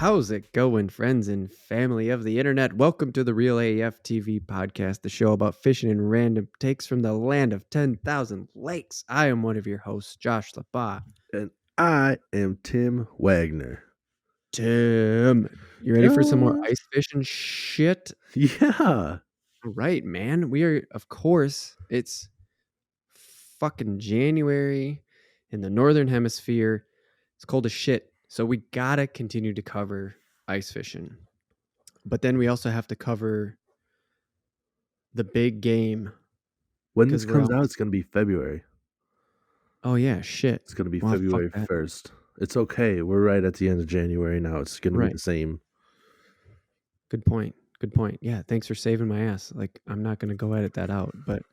How's it going, friends and family of the internet? Welcome to the Real AF TV podcast, the show about fishing and random takes from the land of 10,000 lakes. I am one of your hosts, Josh LaBa. And I am Tim Wagner. Tim, you ready for some more ice fishing shit? Yeah. All right, man. We are, of course, it's fucking January in the Northern Hemisphere. It's cold as shit. So we gotta continue to cover ice fishing. But then we also have to cover the big game. When this 'Cause we're comes out, almost it's going to be February. Oh, yeah, shit. It's going to be Well, fuck February that. 1st. It's okay. We're right at the end of January now. It's going to be Right. the same. Good point. Good point. Yeah, thanks for saving my ass. Like, I'm not gonna go edit that out, but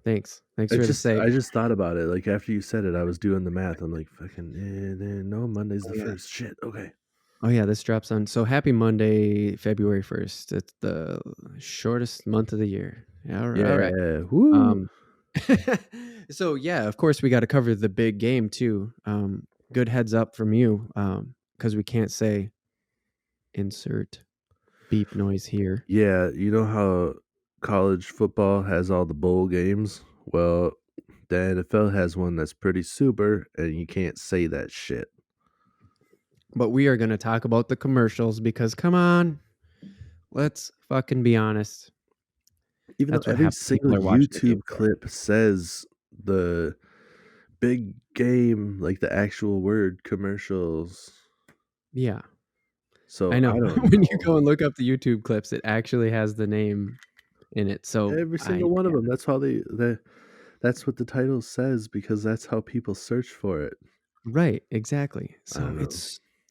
thanks. Thanks for the save. I just thought about it. Like, after you said it, I was doing the math. I'm like, fucking, no, Monday's Oh, the yeah. 1st. Shit. Okay. Oh, yeah, this drops on. So happy Monday, February 1st. It's the shortest month of the year. Yeah, all right. Yeah. Woo. So yeah, of course we got to cover the big game too. Good heads up from you, because we can't say insert beep noise here. Yeah. You know how college football has all the bowl games? Well, the NFL has one that's pretty super, and you can't say that shit. But we are going to talk about the commercials because, come on, let's fucking be honest. Even That's though what every happens. People single are watching the game YouTube for. clip says the big game, like the actual word commercials. Yeah, So I know. I don't When you know. go and look up the YouTube clips, it actually has the name in it. So Every single one of them. That's how that's what the title says because that's how people search for it. right, exactly. I So don't know.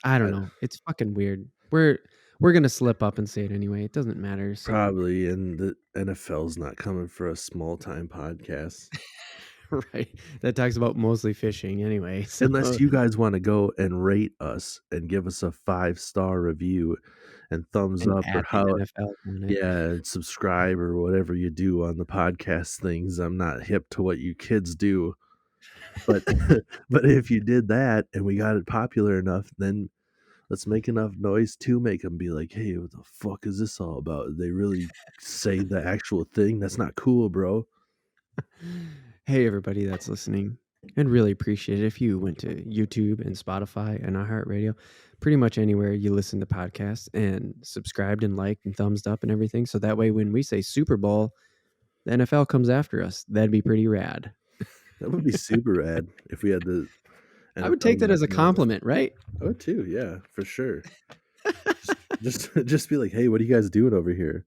I don't know. It's fucking weird. We're gonna slip up and say it anyway. It doesn't matter. So Probably, and the NFL's not coming for a small time podcast. right, that talks about mostly fishing anyway. So Unless you guys want to go and rate us and give us a 5-star review and thumbs and up or add the how NFL on it. yeah, subscribe or whatever you do on the podcast things. I'm not hip to what you kids do. But but if you did that and we got it popular enough, then let's make enough noise to make them be like, "Hey, what the fuck is this all about? Did they really say the actual thing? That's not cool, bro." Hey, everybody that's listening, and really appreciate it if you went to YouTube and Spotify and iHeartRadio, pretty much anywhere you listen to podcasts, and subscribed and liked and thumbs up and everything. So that way, when we say Super Bowl, the NFL comes after us. That'd be pretty rad. That would be super rad if we had the I would take NFL that as a knocking us. compliment, right? I would too, yeah, for sure. Just be like, "Hey, what are you guys doing over here?"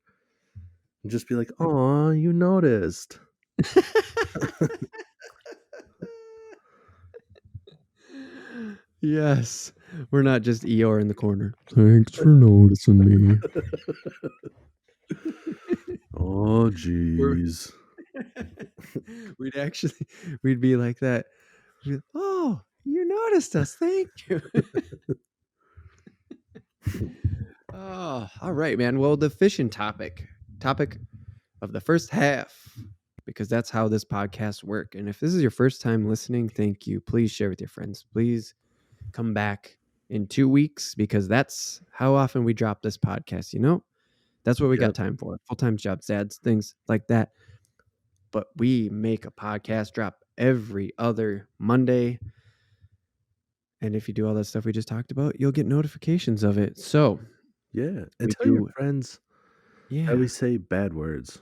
And just be like, "Aw, you noticed." Yes. We're not just Eeyore in the corner. Thanks for noticing me. Oh, jeez. We'd be like that. Oh, you noticed us. Thank you. Oh, all right, man. Well, the fishing topic of the first half, because that's how this podcast works. And if this is your first time listening, thank you. Please share with your friends. Please come back in 2 weeks because that's how often we drop this podcast. That's what we got time for. Full-time jobs, dads, things like that. But we make a podcast drop every other Monday. And if you do all that stuff we just talked about, you'll get notifications of it. So, Yeah, and we tell your do. friends how Yeah. we say bad words.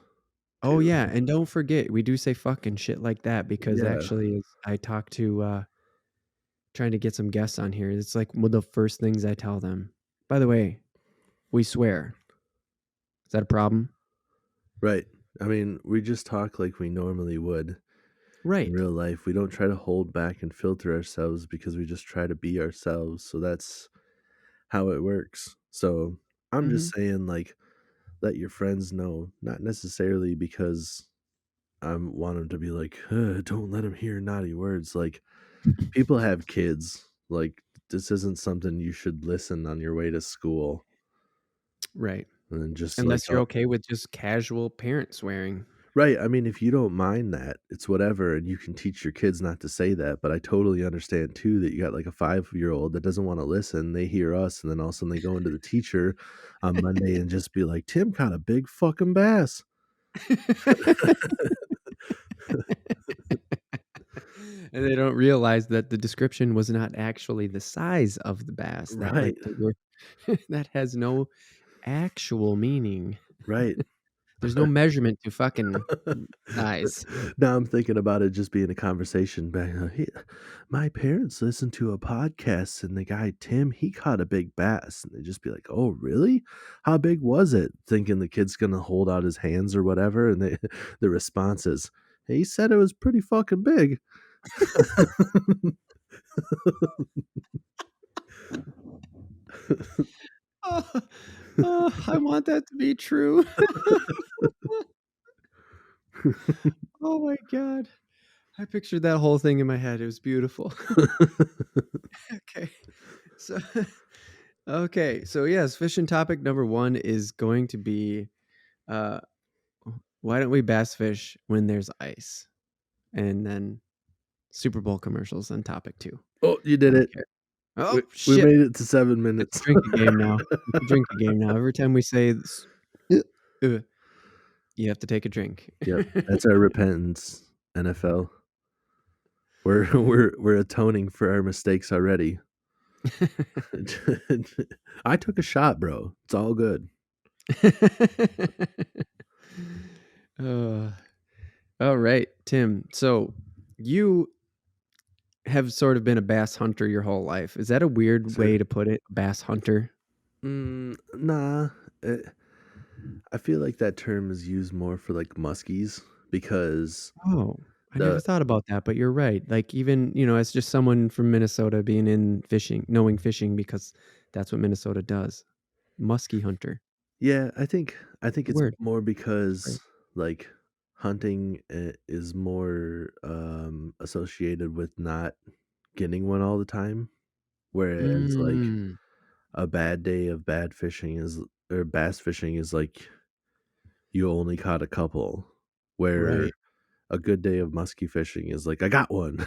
Oh, too. yeah. And don't forget, we do say fucking shit like that because Yeah. actually, I talked to trying to get some guests on here. It's like one of the first things I tell them. By the way, we swear. Is that a problem? Right. I mean, we just talk like we normally would Right. in real life. We don't try to hold back and filter ourselves because we just try to be ourselves. So that's how it works. So I'm just saying, like, let your friends know, not necessarily because I want them to be like, don't let them hear naughty words. Like, people have kids. Like, this isn't something you should listen on your way to school. Right. And then just like, Unless you're okay with just casual parent swearing. Right, I mean, if you don't mind that, it's whatever, and you can teach your kids not to say that, but I totally understand too that you got, like, a five-year-old that doesn't wanna listen, they hear us, and then all of a sudden they go into the teacher on Monday and just be like, "Tim caught a big fucking bass." And they don't realize that the description was not actually the size of the bass, that, Right, like, they were that has no actual meaning. right. There's no measurement to fucking size. Now I'm thinking about it just being a conversation back, "Hey, my parents listened to a podcast, and the guy Tim, he caught a big bass," and they just be like, "Oh, really? How big was it?" Thinking the kid's gonna hold out his hands or whatever, and they the response is, "He said it was pretty fucking big." Oh, oh, I want that to be true. Oh my god. I pictured that whole thing in my head, it was beautiful. Okay. So okay, so yes, fishing topic number 1 is going to be, uh, why don't we bass fish when there's ice? And then Super Bowl commercials on topic 2. Oh, you did it. Okay. We Oh, we shit. made it to 7 It's a minutes. drinking game now. It's a drinking game now. Every time we say this, uh, you have to take a drink. Yep, that's our repentance, NFL. We're we're atoning for our mistakes already. I took a shot, bro. It's all good. Uh, all right, Tim. So you have sort of been a bass hunter your whole life. Is that a weird Sir. way to put it? Bass hunter? Nah, eh, I feel like that term is used more for, like, muskies because Oh, I never the thought about that, but you're right. Like even, as just someone from Minnesota being in fishing, knowing fishing because that's what Minnesota does. Muskie hunter. yeah, I think Good it's word. more Good word. because, like, hunting is more, associated with not getting one all the time, whereas, like, Mm, a bad day of bad fishing is or bass fishing is like you only caught a couple, where right. a good day of musky fishing is like, "I got one."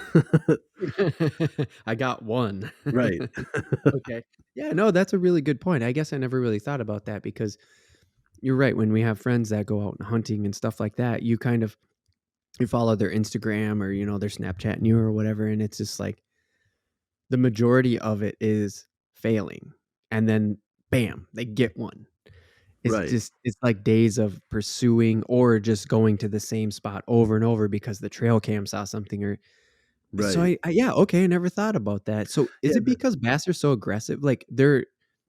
I got one. Right. Okay. Yeah, no, that's a really good point. I guess I never really thought about that because you're right. When we have friends that go out hunting and stuff like that, you follow their Instagram or their Snapchatting you or whatever, and it's just like the majority of it is failing, and then bam, they get one. Right, It's like days of pursuing or just going to the same spot over and over because the trail cam saw something or so right. yeah, okay, I never thought about that. So is Yeah, it because bass are so aggressive? Like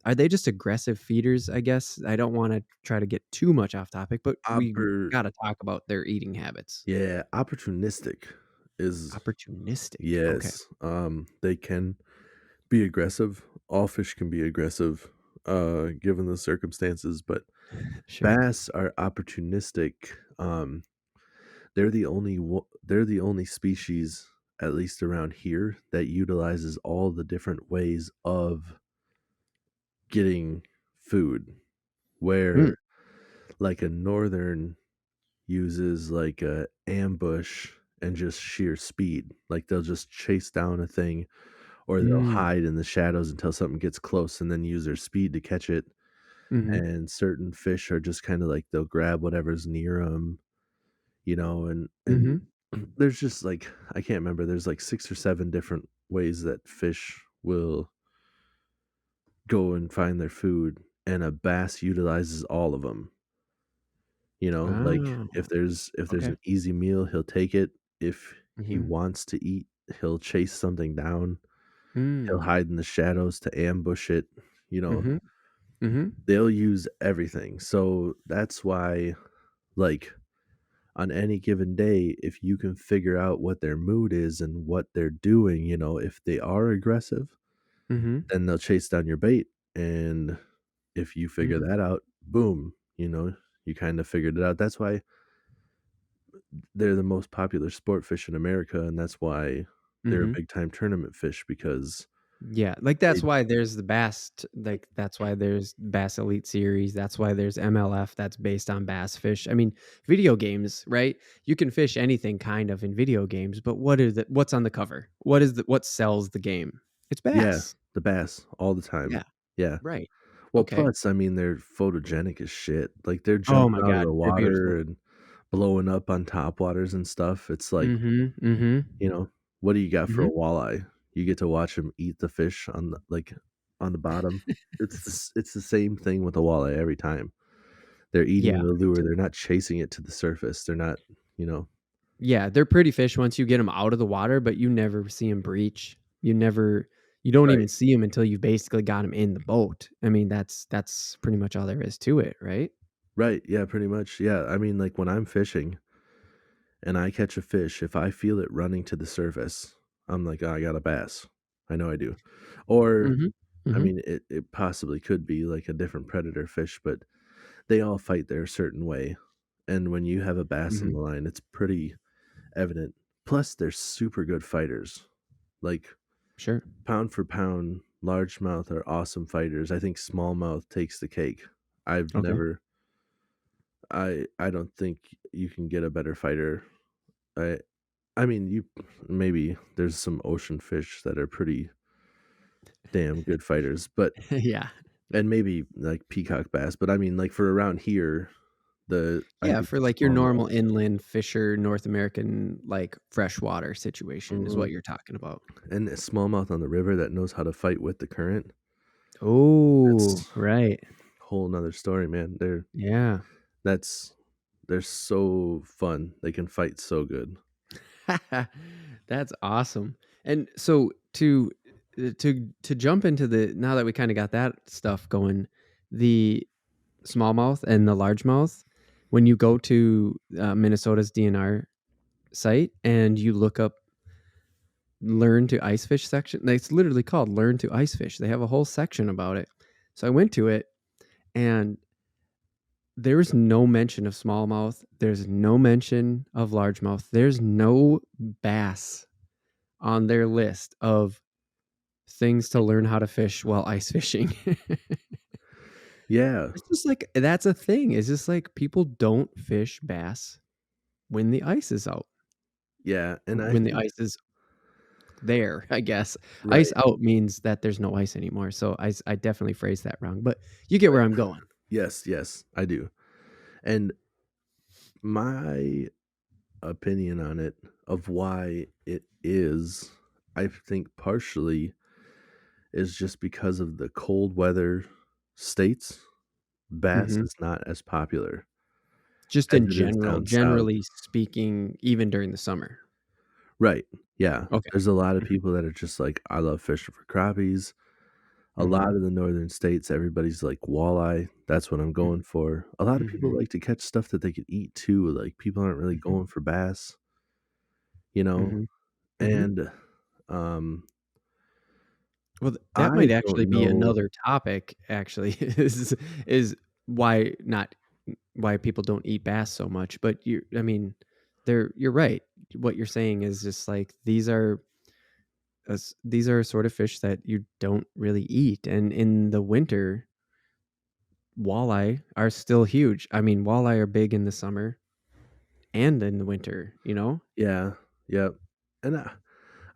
are they just aggressive feeders, I guess? I don't wanna try to get too much off topic, but we oppor gotta talk about their eating habits. yeah, opportunistic is Opportunistic. Okay. yes, they can be aggressive. All fish can be aggressive, given the circumstances, but Sure. bass are opportunistic. They're the only species, at least around here, that utilizes all the different ways of getting food, Mm, where, like, a northern uses, like, a ambush and just sheer speed, like, they'll just chase down a thing, or they'll mm, hide in the shadows until something gets close and then use their speed to catch it, mhm, and certain fish are just kinda like they'll grab whatever's near them, and mhm, there's just, like I can't remember, there's, like, 6 or 7 different ways that fish will go and find their food, and a bass utilizes all of them. Like, oh, if there's okay. an easy meal, he'll take it. If he Mhm, wants to eat, he'll chase something down. He'll mm, hide in the shadows to ambush it, you know? mhm, mhm, They'll use everything. So, that's why, like, on any given day, if you can figure out what their mood is and what they're doing, if they are aggressive, mhm, then they'll chase down your bait, and if you figure mhm, that out, boom, you kinda figured it out. That's why they're the most popular sport fish in America, and that's why they're a mhm, big time tournament fish because Yeah, like, They that's why there's the Bass like, that's why there's Bass Elite Series, that's why there's MLF that's based on bass fish. I mean, video games, right? You can fish anything kind of in video games, but what's on the cover? What sells the game? It's Yeah, bass. the bass all the time. Yeah, Yeah. right. Well, Okay. plus, I mean, they're photogenic as shit. Like, they're Oh jumping my out of god, the they're water beautiful. and blowing up on top waters and stuff. It's like, Mhm, mhm. you know, what do you got for a Mhm. walleye? You get to watch them eat the fish on the like, on the bottom. It's the same thing with a walleye every time. They're eating Yeah. the lure, they're not chasing it to the surface. They're not, you know. Yeah, they're pretty fish once you get them out of the water, but you never see them breach. You don't Right. even see them until you've basically got them in the boat. I mean, that's pretty much all there is to it, right? Right, yeah, pretty much, yeah. I mean, like, when I'm fishing and I catch a fish, if I feel it running to the surface, I'm like, "Oh, I got a bass." I know I do. Or, Mhm. I Mhm. mean, it possibly could be, like, a different predator fish, but they all fight their certain way, and when you have a bass in Mhm. the line, it's pretty evident. Plus, they're super good fighters. Like, Sure. pound for pound, largemouth are awesome fighters. I think smallmouth takes the cake. I've Okay. never I don't think you can get a better fighter. I I mean, you maybe there's some ocean fish that are pretty damn good fighters, but Yeah. and maybe like peacock bass, but I mean, like for around here, the I Yeah, think for, the like, your smallmouth. normal inland fisher, North American, like, freshwater situation is Mhm, what you're talking about. and a smallmouth on the river that knows how to fight with the current, Oh, that's right. a whole 'nother story, man. Yeah. That's they're so fun. They can fight so good. That's awesome. And so to jump into the now that we kinda got that stuff going, the smallmouth and the largemouth, when you go to, Minnesota's DNR site and you look up "Learn to Ice Fish" section, like, it's literally called "Learn to Ice Fish." They have a whole section about it. So I went to it, and there's no mention of smallmouth, there's no mention of largemouth, there's no bass on their list of things to learn how to fish while ice fishing. Yeah, It's just like that's a thing. It's just like people don't fish bass when the ice is out, yeah, or and I when the think ice is there, I guess. Ice right. out means that there's no ice anymore, so I definitely phrased that wrong, but you get where I'm going. Yes, yes, I do. And my opinion on it of why it is, I think partially is just because of the cold weather states, bass Mhm. is not as popular Just as in it is general, down south. generally speaking, even during the summer. Right, yeah. Okay. There's a lot of Mhm, people that are just like, "I love fishing for crappies." A lot mhm, of the northern states, everybody's like, "Walleye, that's what I'm mm, going for." A lot of people mhm, like to catch stuff that they could eat too, like, people aren't really mhm, going for bass, you know? mhm, mhm. And, um, Well, that I might actually don't be know. another topic, actually, is why not why people don't eat bass so much, but I mean, you're right. What you're saying is just like these are sort of fish that you don't really eat, and in the winter, walleye are still huge. I mean, walleye are big in the summer and in the winter, you know? Yeah, yep. And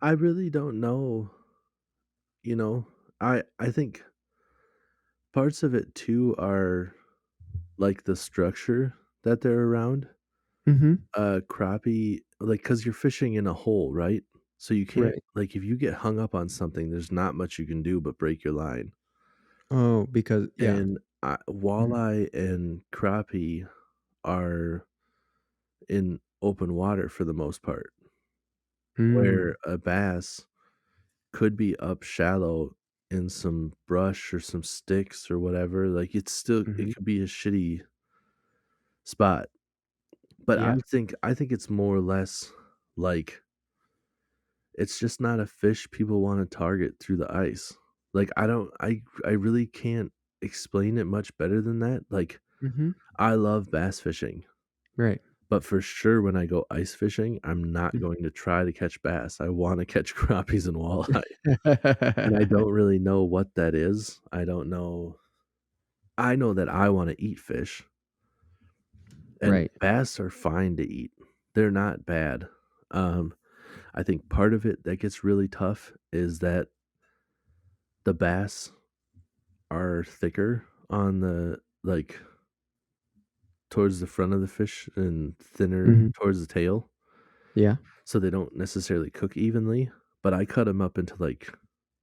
I really don't know, you know? I think parts of it too are, like, the structure that they're around. Mhm. Crappie, like, because 'cause you're fishing in a hole, right? So you can't Right. like, if you get hung up on something, there's not much you can do but break your line. Oh, because yeah. And, Mhm. walleye and crappie are in open water for the most part, Mm. where a bass could be up shallow in some brush or some sticks or whatever, like, it Mhm. could be a shitty spot. But Yeah. I think it's more or less like it's just not a fish people wanna target through the ice. Like, I really can't explain it much better than that. Like, Mhm. I love bass fishing, Right. But for sure, when I go ice fishing, I'm not Mhm. going to try to catch bass. I wanna catch crappies and walleye, and I don't really know what that is. I know that I wanna eat fish, and Right. bass are fine to eat. They're not bad. Um, I think part of it that gets really tough is that the bass are thicker on the like, towards the front of the fish and thinner Mhm. towards the tail, Yeah. so they don't necessarily cook evenly, but I cut them up into, like,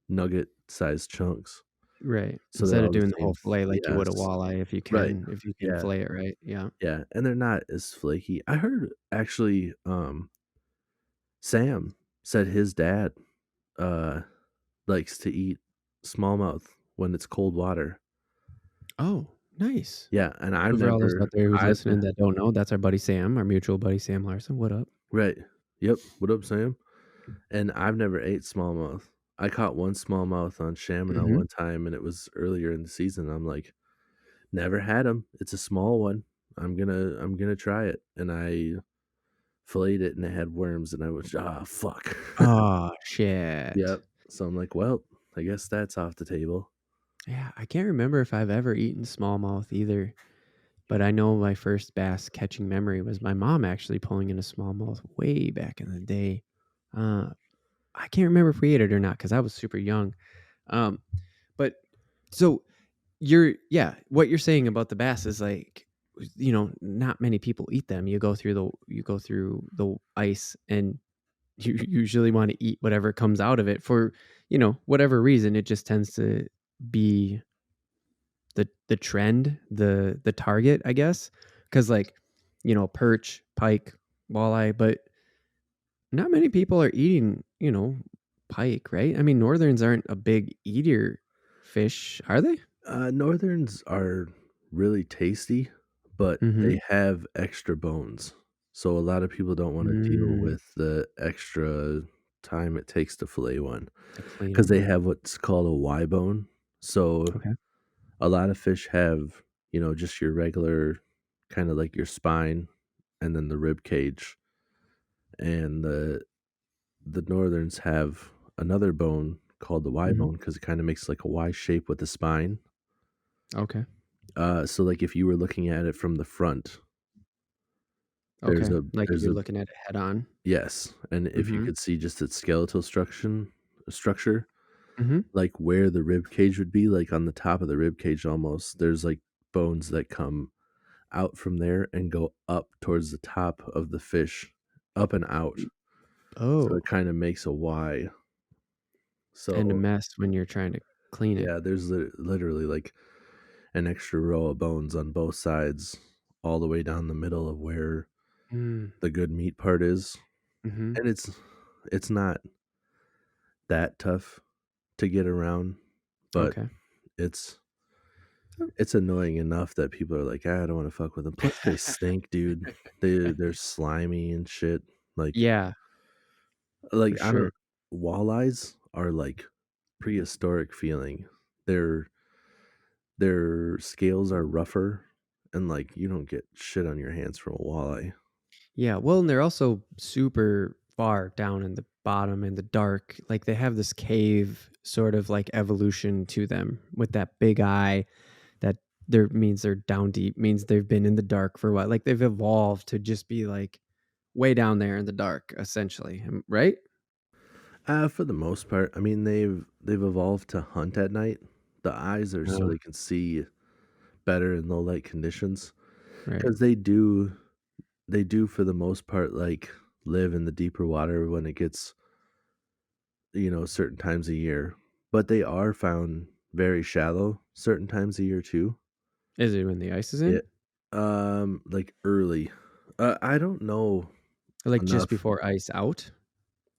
nugget-sized chunks, Right. so they're Instead of all the doing the same whole fillet like you would a yes. walleye Right. if you can Yeah, fillet it right. Yeah. yeah, and they're not as flaky. I heard actually, Sam said his dad, uh, likes to eat smallmouth when it's cold water. Oh, nice. Yeah, and So for all those out there who's I've listening that don't know, that's our buddy Sam, our mutual buddy Sam Larson. What up? right. Yep. What up, Sam? And I've never ate smallmouth. I caught one smallmouth on Shamano Mhm. one time, and it was earlier in the season. I'm like, "Never had them. It's a small one. I'm gonna try it." And I filleted it, and it had worms, and I was, "Ah, fuck." Oh, shit. Yep. So I'm like, "Well, I guess that's off the table." Yeah, I can't remember if I've ever eaten smallmouth either, but I know my first bass catching memory was my mom actually pulling in a smallmouth way back in the day. Uh, I can't remember if we ate it or not because I was super young. Um, but so what you're saying about the bass is like, not many people eat them. You go through the ice and you usually want to eat whatever comes out of it for, whatever reason. It just tends to be the trend, the target, I guess. Cause like, perch, pike, walleye, but not many people are eating, pike, right? I mean, northerns aren't a big eater fish, are they? Northerns are really tasty, but Mm-hmm. they have extra bones. So a lot of people don't wanna deal Mm, with the extra time it takes to fillet one to clean because them. they have what's called a Y bone. So Okay. a lot of fish have, just your regular kinda like your spine and then the rib cage, and the Northerns have another bone called the Y Mhm. bone because it kinda makes like a Y shape with the spine. Okay. So, like, if you were looking at it from the front, Okay. Like there's you're a looking at it head on. yes, and if you Mhm. could see just its skeletal structure, Mhm. like, where the rib cage would be, like, on the top of the rib cage almost, there's, like, bones that come out from there and go up towards the top of the fish, up and out, Mm. so it Oh, kinda makes a Y. and a So, mess when you're trying to clean it. yeah, there's literally, like, an extra row of bones on both sides all the way down the middle of where Mm. the good meat part is. Mhm. And it's not that tough to get around, but Okay. it's it's annoying enough that people are like, "Ah, I don't wanna fuck with them." Plus they stink, dude. They're slimy and shit. Yeah, for I sure. don't walleyes are, like, prehistoric feeling. Their their scales are rougher, and, like, you don't get shit on your hands from a walleye. Yeah, well, and they're also super far down in the bottom in the dark. Like they have this cave sort of like evolution to them with that big eye that there means they're down deep, means they've been in the dark for a while. Like they've evolved to just be like way down there in the dark, essentially. Right? For the most part, I mean, they've evolved to hunt at night. The eyes are so Uh, they can see better in low light conditions, right. 'cause they do for the most part, like, live in the deeper water when it gets, certain times a year, but they are found very shallow certain times a year too. Is it when the ice is Yeah, in? like, early. I don't know Or like just enough, before ice out?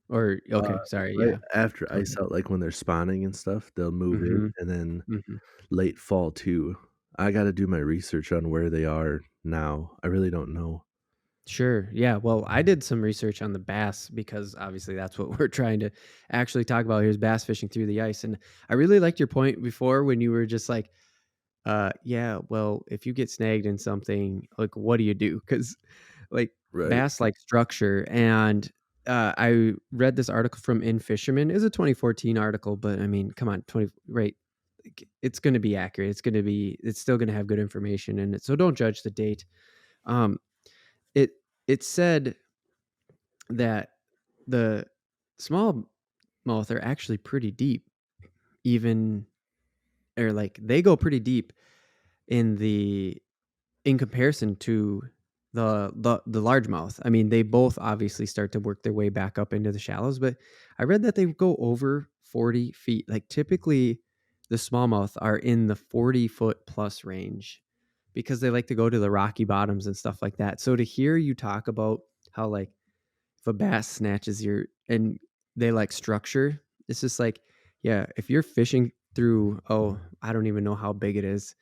Or uh, okay, sorry, right yeah. after Go ice ahead. out, like, when they're spawning and stuff, they'll move in, Mhm. and then Mhm. late fall too. I gotta do my research on where they are now. I really don't know. Sure. Yeah. Well, I did some research on the bass because obviously that's what we're trying to actually talk about here is bass fishing through the ice. And I really liked your point before when you were just like, yeah, well, if you get snagged in something, like, what do you do? Because, like, Right. bass-like structure, and, I read this article from In Fisherman. It's a 2014 article, but, I mean, come on, 20 right, like, it's gonna be accurate. It's still gonna have good information in it, so don't judge the date. Um, it it said that the smallmouth are actually pretty deep, even or, like, they go pretty deep in the in comparison to the largemouth. I mean, they both obviously start to work their way back up into the shallows, but I read that they go over 40 feet. Like typically, the smallmouth are in the 40-foot plus range because they like to go to the rocky bottoms and stuff like that. So to hear you talk about how like if a bass snatches your and they like structure, it's just like, yeah, if you're fishing through, oh, I don't even know how big it is,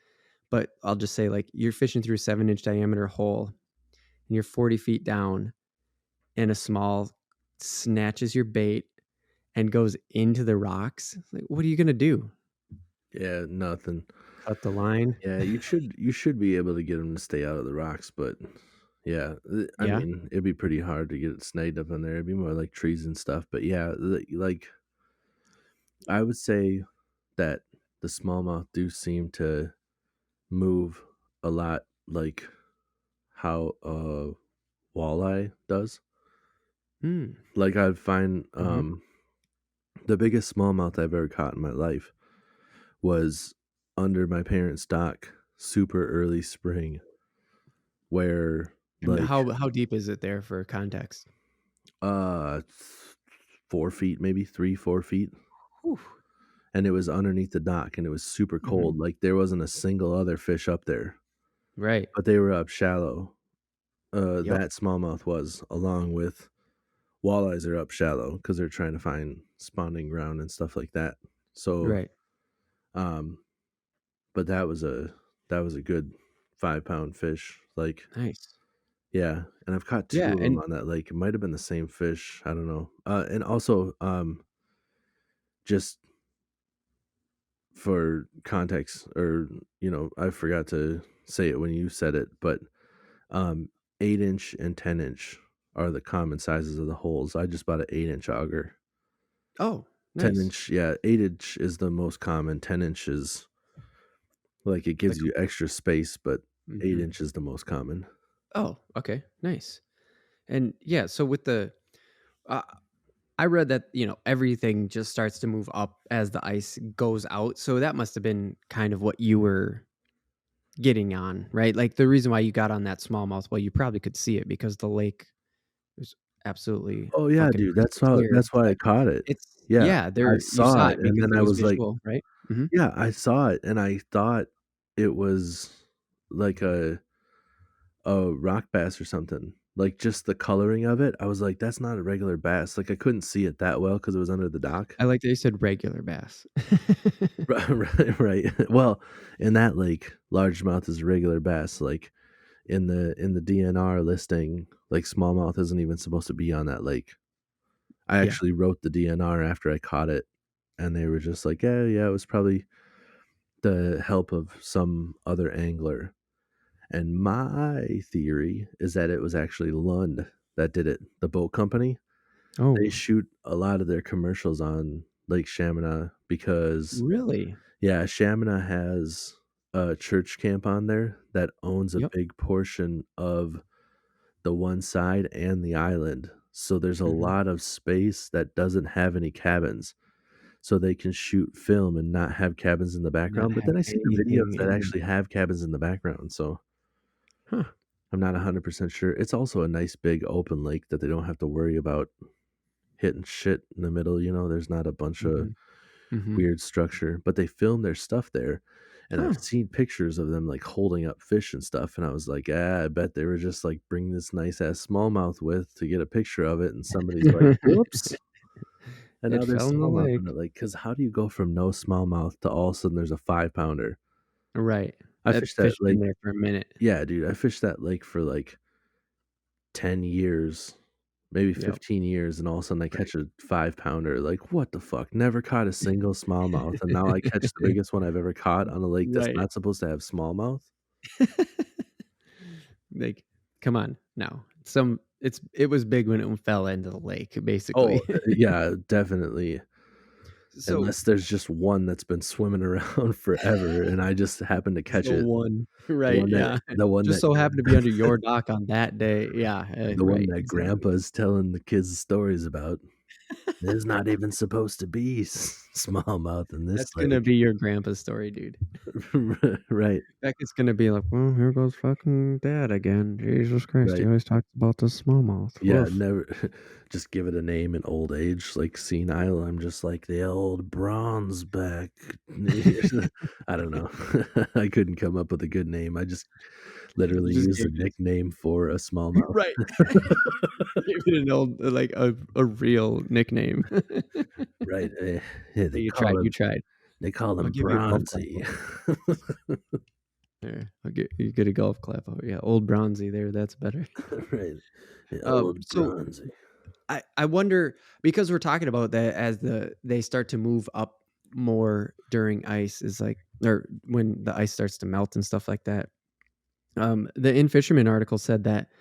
but I'll just say like you're fishing through a 7-inch diameter hole and you're 40 feet down and a small snatches your bait and goes into the rocks. Like, what are you going to do? Yeah, nothing. Cut the line? Yeah, you should be able to get them to stay out of the rocks, but yeah, I Yeah. mean, it'd be pretty hard to get it snagged up in there. It'd be more like trees and stuff, but yeah, like I would say that the smallmouth do seem to move a lot like how a walleye does. Mm. Like I'd find Hmm. the biggest smallmouth I've ever caught in my life was under my parents' dock super early spring where And like how deep is it there for context? uh 4 feet, maybe 3, 4 feet. Whew. And it was underneath the dock and it was super Hmm. cold. Like there wasn't a single other fish up there, Right. but they were up shallow. Yep. That smallmouth was, along with walleyes are up shallow because they're trying to find spawning ground and stuff like that. So, Right. um, but that was a good 5 pound fish. Like, Nice. yeah, and I've caught two Yeah. of them And on that lake. It might have been the same fish. I don't know. And also, just for context, or I forgot to say it when you said it, but um, 8 inch and 10 inch are the common sizes of the holes. I just bought an 8 inch auger. oh, Ten nice. inch, yeah, 8 inch is the most common. 10 inch is like it gives Like, you extra space, but eight mhm. inch is the most common. Oh, okay. Nice. And yeah, so with the uh, I read that, everything just starts to move up as the ice goes out. So that must have been kind of what you were getting on, right? Like the reason why you got on that smallmouth, well, you probably could see it because the lake was absolutely Oh yeah, fucking dude. That's crystal how. clear. That's why I But caught it. it's Yeah, yeah, I there you saw saw it, it and because then it I was was like, visual, right? Mhm. yeah, I saw it, and I thought it was like a rock bass or something. Like, just the coloring of it, I was like, "That's not a regular bass." Like, I couldn't see it that well because it was under the dock. I like that you said regular bass. Right, right. Well, in that lake, largemouth is a regular bass. Like, in the DNR listing, like, smallmouth isn't even supposed to be on that lake. I Yeah. actually wrote the DNR after I caught it, and they were just like, "Yeah, yeah, it was probably the help of some other angler." And my theory is that it was actually Lund that did it, the boat company. They Oh, shoot a lot of their commercials on Lake Chaminade because, really? yeah, Chaminade has a church camp on there that owns a Yep. big portion of the one side and the island. So there's a Mhm. lot of space that doesn't have any cabins. So they can shoot film and not have cabins in the Not background. But have then I see the videos anything that in actually have cabins in the background. So huh. I'm not 100% sure. It's also a nice big open lake that they don't have to worry about hitting shit in the middle. There's not a bunch of Mhm. Mhm. weird structure, but they film their stuff there. And I've Huh. seen pictures of them like holding up fish and stuff. And I was like, I bet they were just like bring this nice ass smallmouth with to get a picture of it. And somebody's like, whoops. And It now there's fell in the smallmouth in lake. it. Like, because how do you go from no smallmouth to all of a sudden there's a 5 pounder? Right. I That fished that fish been lake. there for a minute. Yeah, dude. I fished that lake for like 10 years, maybe Yep. 15 years, and all of a sudden I Right. catch a 5 pounder. Like, what the fuck? Never caught a single smallmouth. And now I catch the biggest one I've ever caught on a lake that's Right. not supposed to have smallmouth. Like, come on now. it was big when it fell into the lake, Oh, basically. yeah, definitely. So Unless there's just one that's been swimming around forever and I just happened to just catch the it. one. The Right, one that yeah. the one Just that so happened to be under your dock on that day. Yeah, the one right, that exactly. grandpa's telling the kids stories about. There's not even supposed to be smallmouth in this That's gonna lake. be your grandpa's story, dude. Right, Becca's gonna be like, "Well, here goes fucking dad again. Jesus Christ, he right. always talks about the smallmouth. Yeah, Woof." never just give it a name in old age, like senile. I'm just like the old bronze back. I don't know. I couldn't come up with a good name. I just You literally just used gave a it nickname for a smallmouth. right. Gave it an old like, a real nickname. Right, yeah, Hey, you tried. they call I'll him give you a golf clap Bronzy. over it. There, I'll get you get a golf clap over yeah, old bronzy there, that's better. Right. The old So Bronzy. I wonder because we're talking about that as they start to move up more during ice is like or when the ice starts to melt and stuff like that. The In Fisherman article said that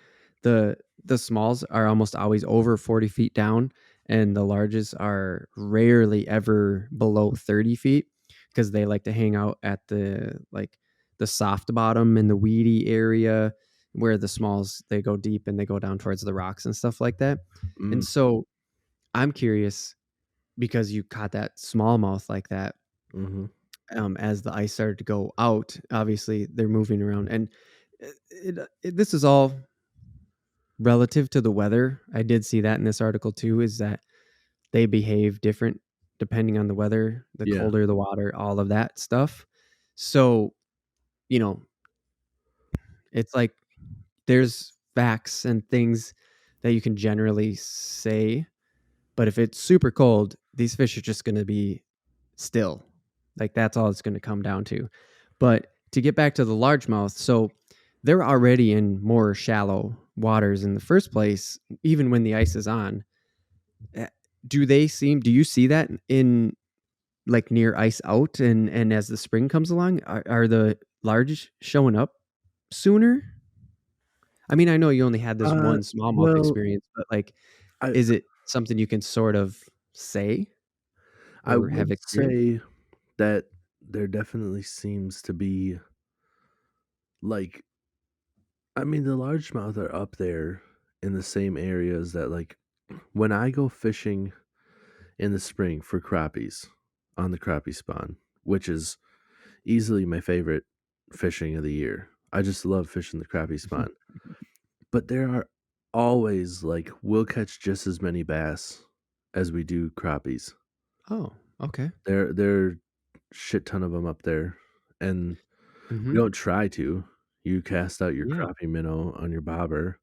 the the smalls are almost always over 40 feet down, and the larges are rarely ever below 30 feet because they like to hang out at the soft bottom and the weedy area where the smalls they go deep and they go down towards the rocks and stuff like that. And Mm, so I'm curious because you caught that smallmouth like that mhm. as the ice started to go out. Obviously, they're moving around, and this is all relative to the weather. I did see that in this article too. Is that they behave different depending on the weather, the Yeah. colder the water, all of that stuff. So you know, it's like there's facts and things that you can generally say. But if it's super cold, these fish are just going to be still. Like that's all it's going to come down to. But to get back to the largemouth, so they're already in more shallow waters in the first place, even when the ice is on. Eh, do you see that in like near ice out and as the spring comes along, are the large showing up sooner? I mean, I know you only had this Uh, one smallmouth well, experience, but like, I is it something you can sort of say I or have would experienced? say that there definitely seems to be, like I mean, the largemouth are up there in the same areas that, like when I go fishing in the spring for crappies on the crappie spawn, which is easily my favorite fishing of the year. I just love fishing the crappie spawn. But there are always like we'll catch just as many bass as we do crappies. Oh, okay. There shit ton of them up there, and we Mhm. don't try to. You cast out your Yeah, crappie minnow on your bobber,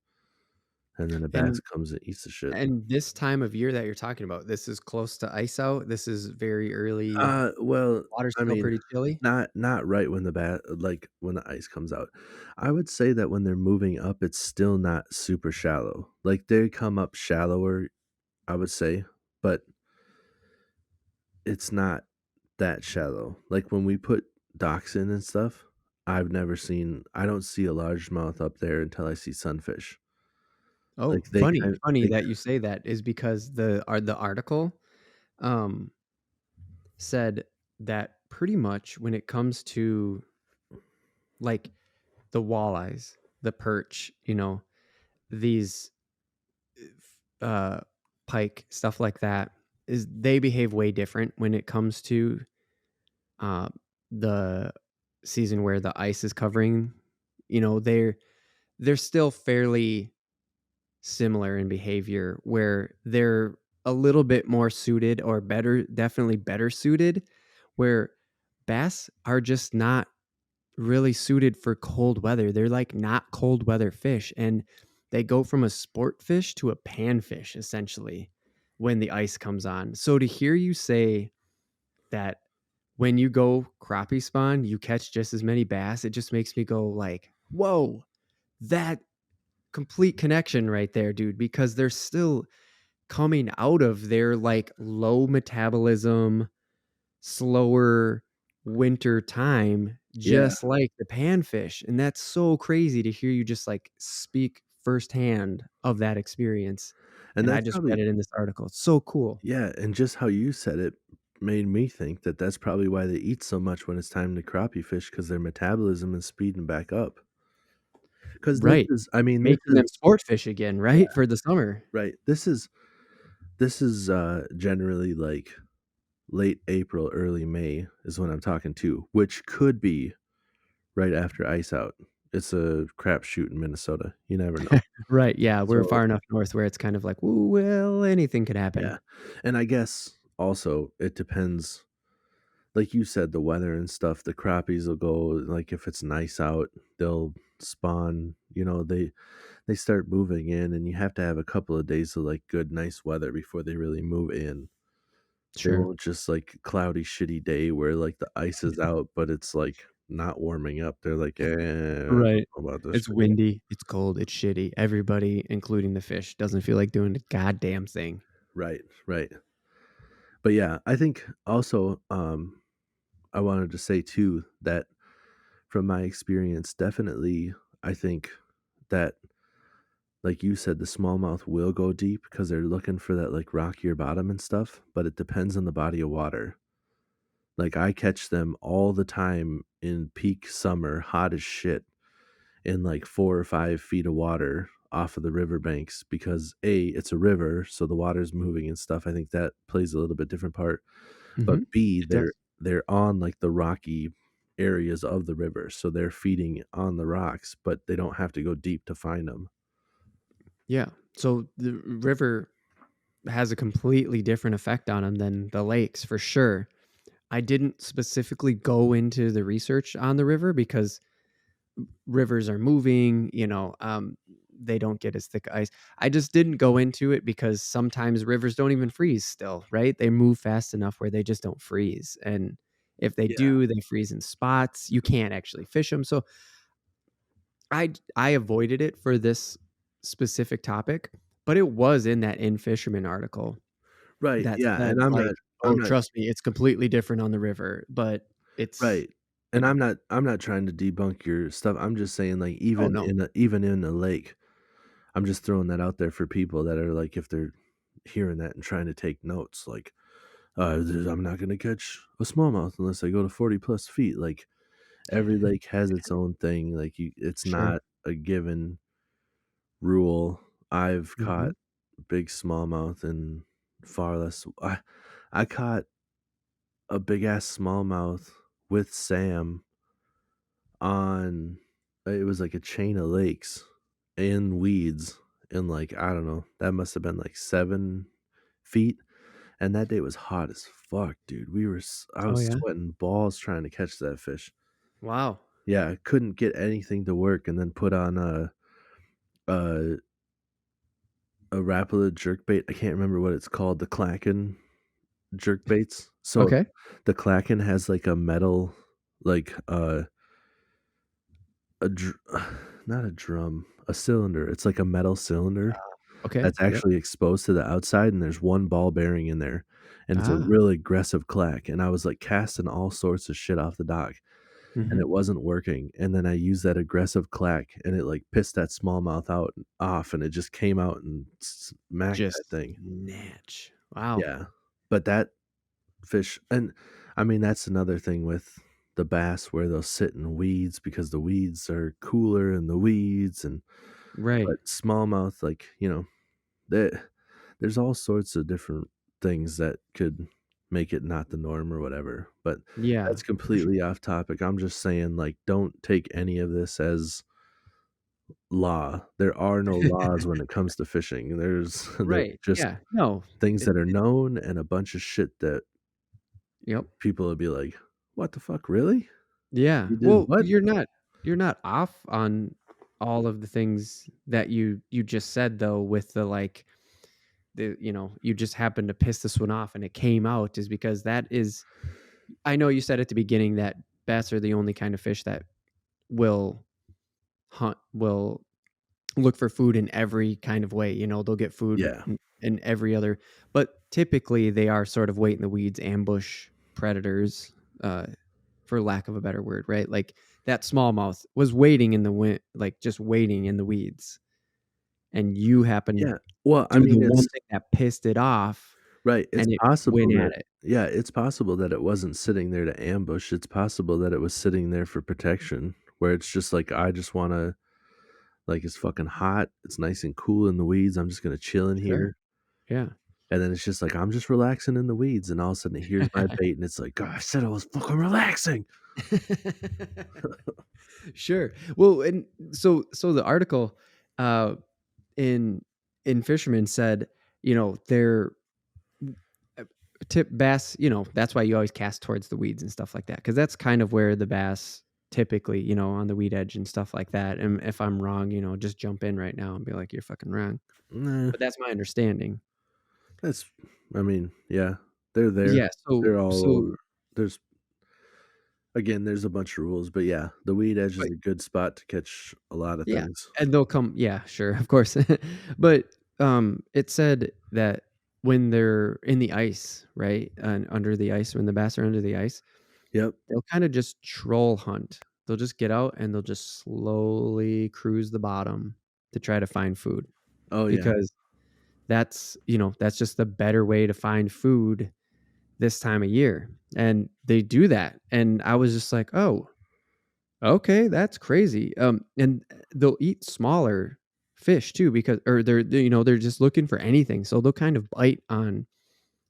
and then a bass and comes and eats the shit. this time of year that you're talking about, this is close to ice out? This is very early Well, water's I still mean, pretty chilly? not right when like when the ice comes out. I would say that when they're moving up, it's still not super shallow. Like they come up shallower, I would say, but it's not that shallow. Like when we put docks in and stuff, I don't see a largemouth up there until I see sunfish. Oh, Like funny they that you say that is because the article, um, said that pretty much when it comes to, like, the walleyes, the perch, these, uh, pike, stuff like that, is they behave way different when it comes to, uh, the season where the ice is covering. They're still fairly similar in behavior where they're a little bit more suited or better, definitely better suited, where bass are just not really suited for cold weather. They're like not cold weather fish, and they go from a sport fish to a panfish essentially when the ice comes on. So to hear you say that when you go crappie spawn, you catch just as many bass, it just makes me go like, "Whoa, that complete connection right there, dude," because they're still coming out of their like low metabolism, slower winter time, yeah. just like the panfish. And that's so crazy to hear you just like speak firsthand of that experience, And and I that's just probably read it in this article. It's so cool. yeah, and just how you said it made me think that that's probably why they eat so much when it's time to crappie fish because their metabolism is speeding back up. Because this Right. is I mean, this Making them is sport fish again, yeah, right? For the summer. right. This is generally, like, late April, early May is when I'm talking to, which could be right after ice out. It's a crapshoot in Minnesota. You never know. Right, yeah, we're So, far enough north where it's kind of like, "Ooh, well, anything could happen." yeah. And I guess also it depends like you said, the weather and stuff, the crappies will go like, if it's nice out, they'll spawn, they start moving in, and you have to have a couple of days of, like, good, nice weather before they really move in. They Sure. won't just, like, cloudy, shitty day where, like, the ice is out, but it's, like, not warming up. They're like, I don't Right. know about this It's right now." windy, it's cold, it's shitty. Everybody, including the fish, doesn't feel like doing a goddamn thing. Right, right. But, yeah, I think also, I wanted to say too that from my experience, definitely, I think that, like you said, the smallmouth will go deep because 'cause they're looking for that, like, rockier bottom and stuff, but it depends on the body of water. Like, I catch them all the time in peak summer, hot as shit, in, like, 4 or 5 feet of water off of the riverbanks because, A, it's a river, so the water's moving and stuff. I think that plays a little bit different part. But Mhm. B, It they're does. they're on, like, the rocky areas of the river, so they're feeding on the rocks, but they don't have to go deep to find them. Yeah. So the river has a completely different effect on them than the lakes, for sure. I didn't specifically go into the research on the river because rivers are moving, they don't get as thick ice. I just didn't go into it because sometimes rivers don't even freeze still, right? They move fast enough where they just don't freeze. And if they Yeah. do, they freeze in spots. You can't actually fish them. So I avoided it for this specific topic, but it was in that In Fisherman article Right, that yeah, said, and I'm like, not I'm "Oh, not trust me, it's completely different on the river," but it's, right, and I'm not trying to debunk your stuff, I'm just saying, like, oh, no. even in a lake, I'm just throwing that out there for people that are, like, if they're hearing that and trying to take notes, like, I'm not gonna catch a smallmouth unless I go to 40 plus feet," like, every lake has its own thing, like, it's Sure. not a given rule. I've Mhm. caught big smallmouth and far less I caught a big ass smallmouth with Sam on it was like a chain of lakes in weeds and like I don't know, that must have been like 7 feet. And that day was hot as fuck, dude. I Oh, was yeah? sweating balls trying to catch that fish. Wow. Yeah, I couldn't get anything to work, and then put on a a Rapala jerkbait. I can't remember what it's called. The Klaken jerkbaits. So Okay. the Klaken has like a metal, like a not a drum, a cylinder. It's like a metal cylinder Okay. that's Yep. actually exposed to the outside, and there's one ball bearing in there, and it's a Ah. really aggressive clack. And I was like casting all sorts of shit off the dock, and Mhm. it wasn't working. And then I used that aggressive clack, and it like pissed that smallmouth out off, and it just came out and smacked that Just thing. snatch. Wow. Yeah, but that fish and I mean, that's another thing with the bass where they'll sit in weeds because the weeds are cooler in the weeds and Right. but smallmouth, like, there's all sorts of different things that could make it not the norm or whatever, but Yeah. that's For sure. completely off topic. I'm just saying, like, don't take any of this as law. There are no laws when it comes to fishing. There's Right. just Yeah. No. things It that are known and a bunch of shit that Yep. people would be like, "What the fuck, really? Yeah. You did Well, what?" you're not off on all of the things that you just said, though, with the, like, you just happened to piss this one off and it came out is because that is I know you said at the beginning that bass are the only kind of fish that will will look for food in every kind of way, they'll get food Yeah. in every other but typically they are sort of wait in the weeds, ambush predators, uh, for lack of a better word, right? Like that smallmouth was waiting in the wind, like just waiting in the weeds. and you happen Yeah. Well, I do the mean, one it's thing that pissed it off, right, it's and it possible went that at it. yeah, it's possible that it wasn't sitting there to ambush, it's possible that it was sitting there for protection, where it's just like, I just wanna like, it's fucking hot, it's nice and cool in the weeds, I'm just gonna chill in Sure. here, Yeah. and then it's just like, I'm just relaxing in the weeds, and all of a sudden, here's my bait, and it's like, "God, I said I was fucking relaxing." Sure. Well, and so the article, uh, in Fisherman said, they're uh, tip bass, that's why you always cast towards the weeds and stuff like that, because that's kind of where the bass typically, on the weed edge and stuff like that. And if I'm wrong, just jump in right now and be like, you're fucking wrong. Nah, But that's my understanding. that's I mean, yeah, they're there, Yeah. So they're all so over. There's Again, there's a bunch of rules, but yeah, the weed edge is but a good spot to catch a lot of yeah, things. and they'll come. Yeah, sure, of course. But it said that when they're in the ice, right, and under the ice, when the bass are under the ice, Yep. they'll kind of just troll hunt. They'll just get out and they'll just slowly cruise the bottom to try to find food, Oh, yeah. because that's just the better way to find food this time of year. And they do that. And I was just like, "Oh, okay, that's crazy." And they'll eat smaller fish too, because or they're just looking for anything. So they'll kind of bite on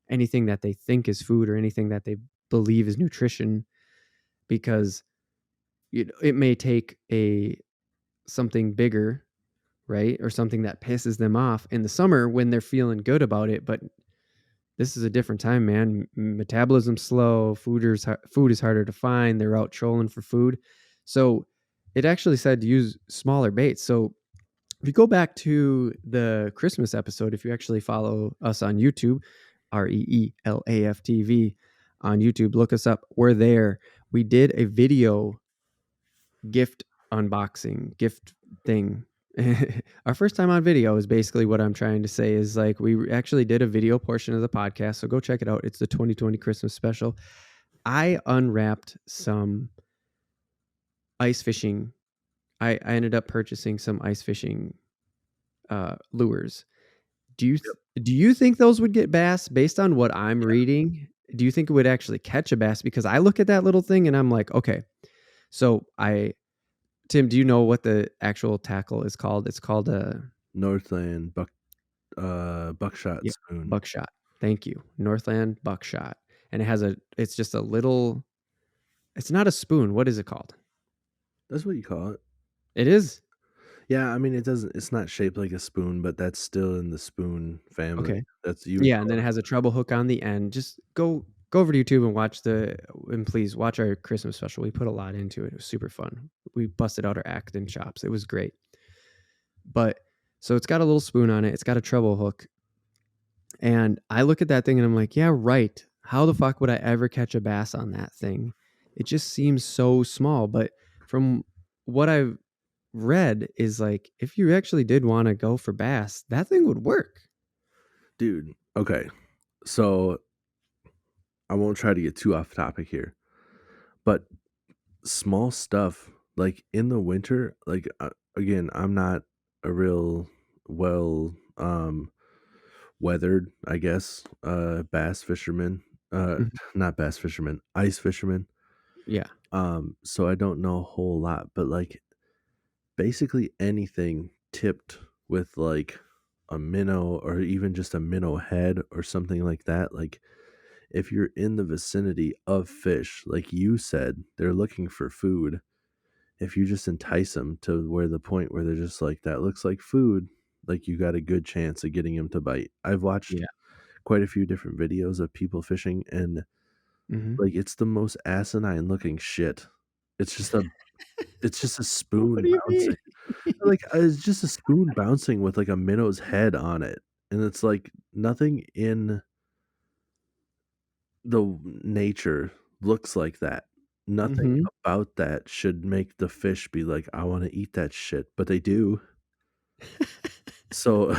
anything that they think is food or anything that they believe is nutrition, because it may take a something bigger, right? Or something that pisses them off in the summer when they're feeling good about it, but this is a different time, man. Metabolism's slow, food is harder to find. They're out trolling for food. So it actually said to use smaller baits. So if you go back to the Christmas episode, if you actually follow us on YouTube, REELAFTV on YouTube, look us up. We're there. We did a video gift unboxing, gift thing. Our first time on video is basically what I'm trying to say, is like we actually did a video portion of the podcast. So go check it out. It's the 2020 Christmas special. I unwrapped some ice fishing. I ended up purchasing some ice fishing lures. Do you think those would get bass based on what I'm Yeah. reading? Do you think it would actually catch a bass? Because I look at that little thing and I'm like, okay, so Tim, do you know what the actual tackle is called? It's called a Northland buckshot yeah, spoon. buckshot. Thank you. Northland buckshot. And it's just a little, it's not a spoon. What is it called? That's what you call it. It is? Yeah, I mean, it's not shaped like a spoon, but that's still in the spoon family. Okay. That's you would Yeah, and call then it it. has a treble hook on the end. Just go over to YouTube and please watch our Christmas special. We put a lot into it. It was super fun. We busted out our Acton chops. It was great. But so it's got a little spoon on it. It's got a treble hook. And I look at that thing and I'm like, yeah, right. How the fuck would I ever catch a bass on that thing? It just seems so small. But from what I've read, is like, if you actually did want to go for bass, that thing would work. Dude, okay. So I won't try to get too off topic here, but small stuff like in the winter, like again, I'm not a real well weathered, I guess, bass fisherman. Mhm. Not bass fisherman, ice fisherman. Yeah. So I don't know a whole lot, but like basically anything tipped with like a minnow or even just a minnow head or something like that, like if you're in the vicinity of fish, like you said, they're looking for food. If you just entice them to where the point where they're just like, that looks like food, like you got a good chance of getting them to bite. I've watched Yeah. quite a few different videos of people fishing, and Hmm. like it's the most asinine looking shit. It's just a it's just a What spoon do you bouncing. mean? Like it's just a spoon bouncing with like a minnow's head on it. And it's like nothing in the nature looks like that. Nothing Hmm. about that should make the fish be like, I want to eat that shit, but they do. So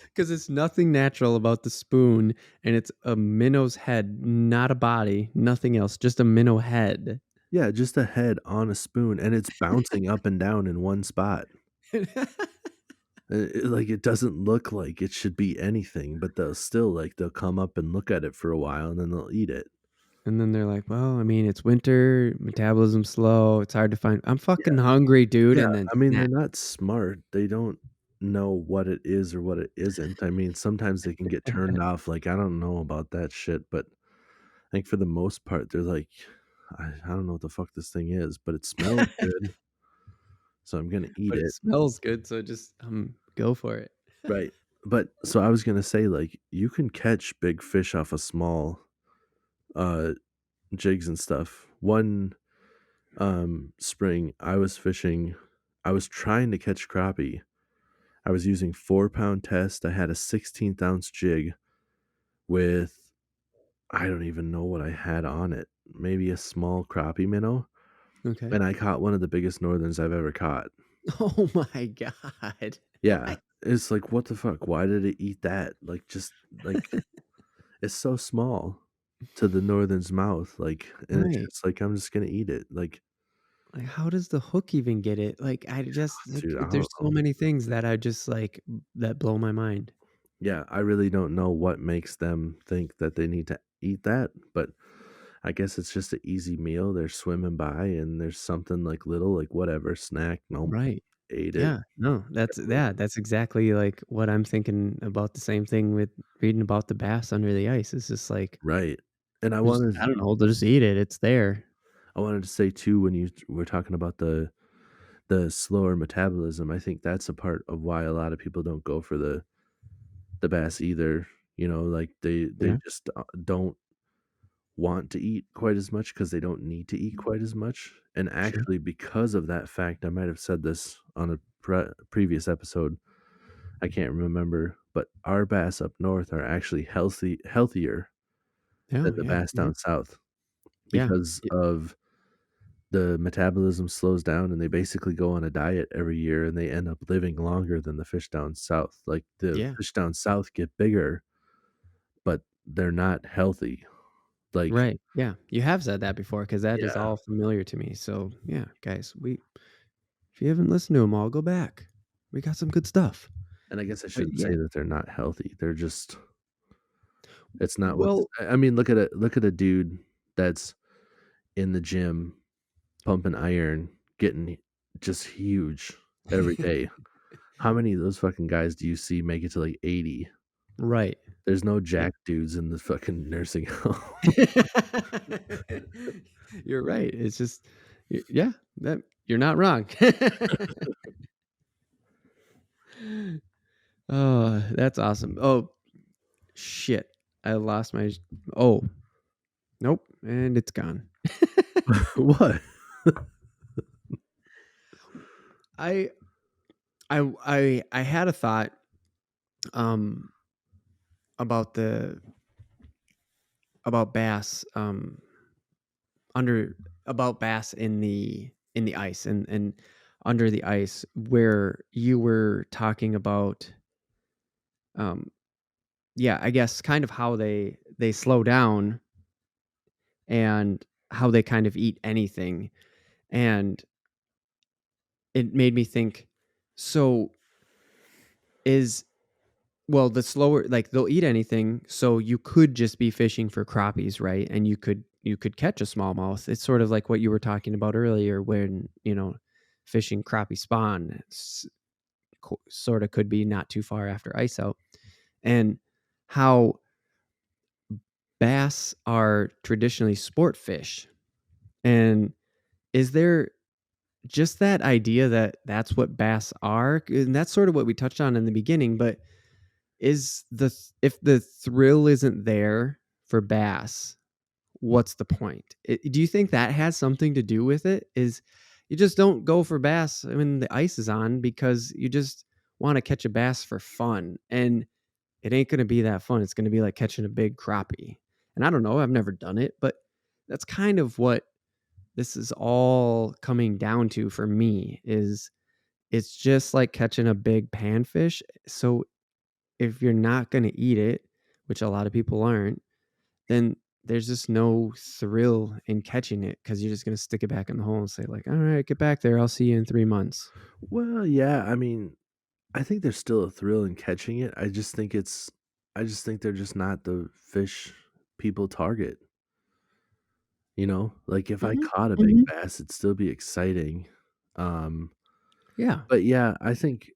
Because it's nothing natural about the spoon, and it's a minnow's head, not a body, nothing else, just a minnow head. yeah, just a head on a spoon and it's bouncing up and down in one spot. Like, it doesn't look like it should be anything, but they'll still, like, they'll come up and look at it for a while, and then they'll eat it. And then they're like, "Well, I mean, it's winter, metabolism's slow, it's hard to find." I'm Yeah, fucking hungry, dude, yeah, and then I mean, they're snap. not smart, they don't know what it is or what it isn't. I mean, sometimes they can get turned off, like, I don't know about that shit, but I think for the most part, they're like, I don't know what the fuck this thing is, but it smells good, so I'm gonna eat But it it." smells good, so just, go for it. Right. But so I was gonna say, like, you can catch big fish off of small, uh, jigs and stuff. One, spring, I was trying to catch crappie. I was using 4-pound test. I had a 16th-ounce jig with I don't even know what I had on it, maybe a small crappie minnow, Okay. and I caught one of the biggest northerns I've ever caught. Oh my god. Yeah. It's like, "What the fuck? Why did it eat that?" Like, just like it's so small to the northern's mouth, like, and it's Right. just like, I'm just gonna eat it, like, Like, how does the hook even get it? Like, I just like, dude, I there's don't so know. many things that I just, like, that blow my mind. Yeah, I really don't know what makes them think that they need to eat that, but I guess it's just an easy meal, they're swimming by and there's something, like, little, like, whatever, snack, nope, Right. ate it. Yeah. No, that's exactly, like, what I'm thinking about the same thing with reading about the bass under the ice. It's just like, Right, and just I don't know, they'll just eat it. It's there. I wanted to say too when you were talking about the slower metabolism, I think that's a part of why a lot of people don't go for the bass either, like, they Yeah. just, don't want to eat quite as much because they don't need to eat quite as much, and Sure. actually, because of that fact, I might have said this on a previous episode, I can't remember, but our bass up north are actually healthier than Oh, the yeah. bass Mhm. down south Yeah. because of the metabolism slows down, and they basically go on a diet every year, and they end up living longer than the fish down south. Like, the Yeah. fish down south get bigger, but they're not healthy. Like, Right. Yeah. You have said that before because that is yeah, all familiar to me. So, yeah, guys, we if you haven't listened to them all, go back. We got some good stuff. and I guess I But shouldn't yeah. say that they're not healthy, they're just it's not what's Well, I mean, look at a dude that's in the gym pumping iron, getting just huge every day. How many of those fucking guys do you see make it to, like, 80? right. There's no Yeah. jack dudes in the fucking nursing home. You're right. It's just yeah, that you're not wrong. Oh, that's awesome. Oh, shit. I lost my oh, nope, and it's gone. What? I I had a thought, um, about the about bass, under about bass in the ice and under the ice where you were talking about, um, yeah, I guess kind of how they slow down and how they kind of eat anything, and it made me think, so is well, the slower like, they'll eat anything, so you could just be fishing for crappies, right? And you could catch a smallmouth. It's sort of like what you were talking about earlier when, fishing crappie spawn, sorta could be not too far after ice out, and how bass are traditionally sport fish, and is there just that idea that that's what bass are? And that's sort of what we touched on in the beginning, but is if the thrill isn't there for bass, what's the point? Do you think that has something to do with it? Is you just don't go for bass when the ice is on because you just want to catch a bass for fun, and it ain't going to be that fun. It's going to be like catching a big crappie. And I don't know, I've never done it, but that's kind of what this is all coming down to for me is it's just like catching a big panfish. So if you're not gonna eat it, which a lot of people aren't, then there's just no thrill in catching it because 'cause you're just gonna stick it back in the hole and say like, "All right, get back there. I'll see you in 3 months." Well, yeah, I mean, I think there's still a thrill in catching it. I just think they're just not the fish people target. You know, like if I Mhm, caught a big mhm. bass, it'd still be exciting. Um, Yeah. but yeah, I think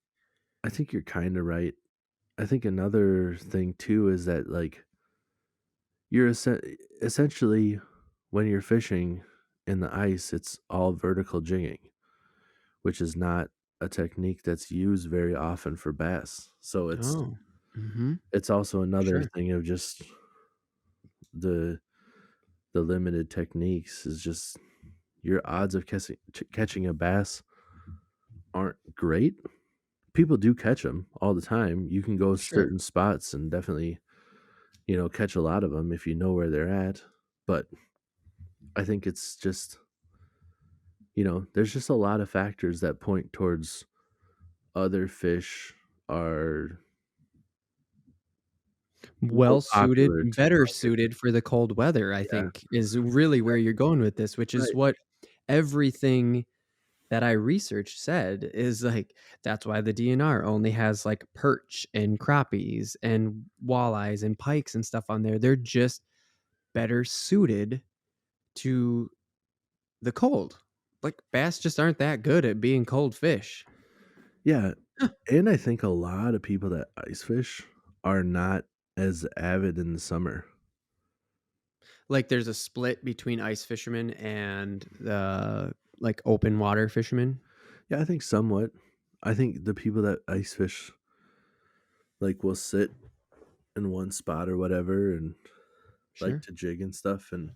you're kind of right. I think another thing too is that like you're essentially when you're fishing in the ice, it's all vertical jigging, which is not a technique that's used very often for bass. So Oh. Mhm. it's also another Sure. thing of just the the limited techniques is just your odds of catching a bass aren't great. People do catch them all the time. You can go Sure. certain spots and definitely, catch a lot of them if you know where they're at. But I think it's just, there's just a lot of factors that point towards other fish are more Well suited, popular to better target. suited for the cold weather, I Yeah, think, is really where you're going with this, which is right. what everything that I researched said is like that's why the DNR only has like perch and crappies and walleyes and pikes and stuff on there. They're just better suited to the cold. Like bass just aren't that good at being cold fish. Yeah, and I think a lot of people that ice fish are not as avid in the summer. Like there's a split between ice fishermen and the like open water fishermen. Yeah, I think somewhat. I think the people that ice fish like will sit in one spot or whatever and like Sure. to jig and stuff, and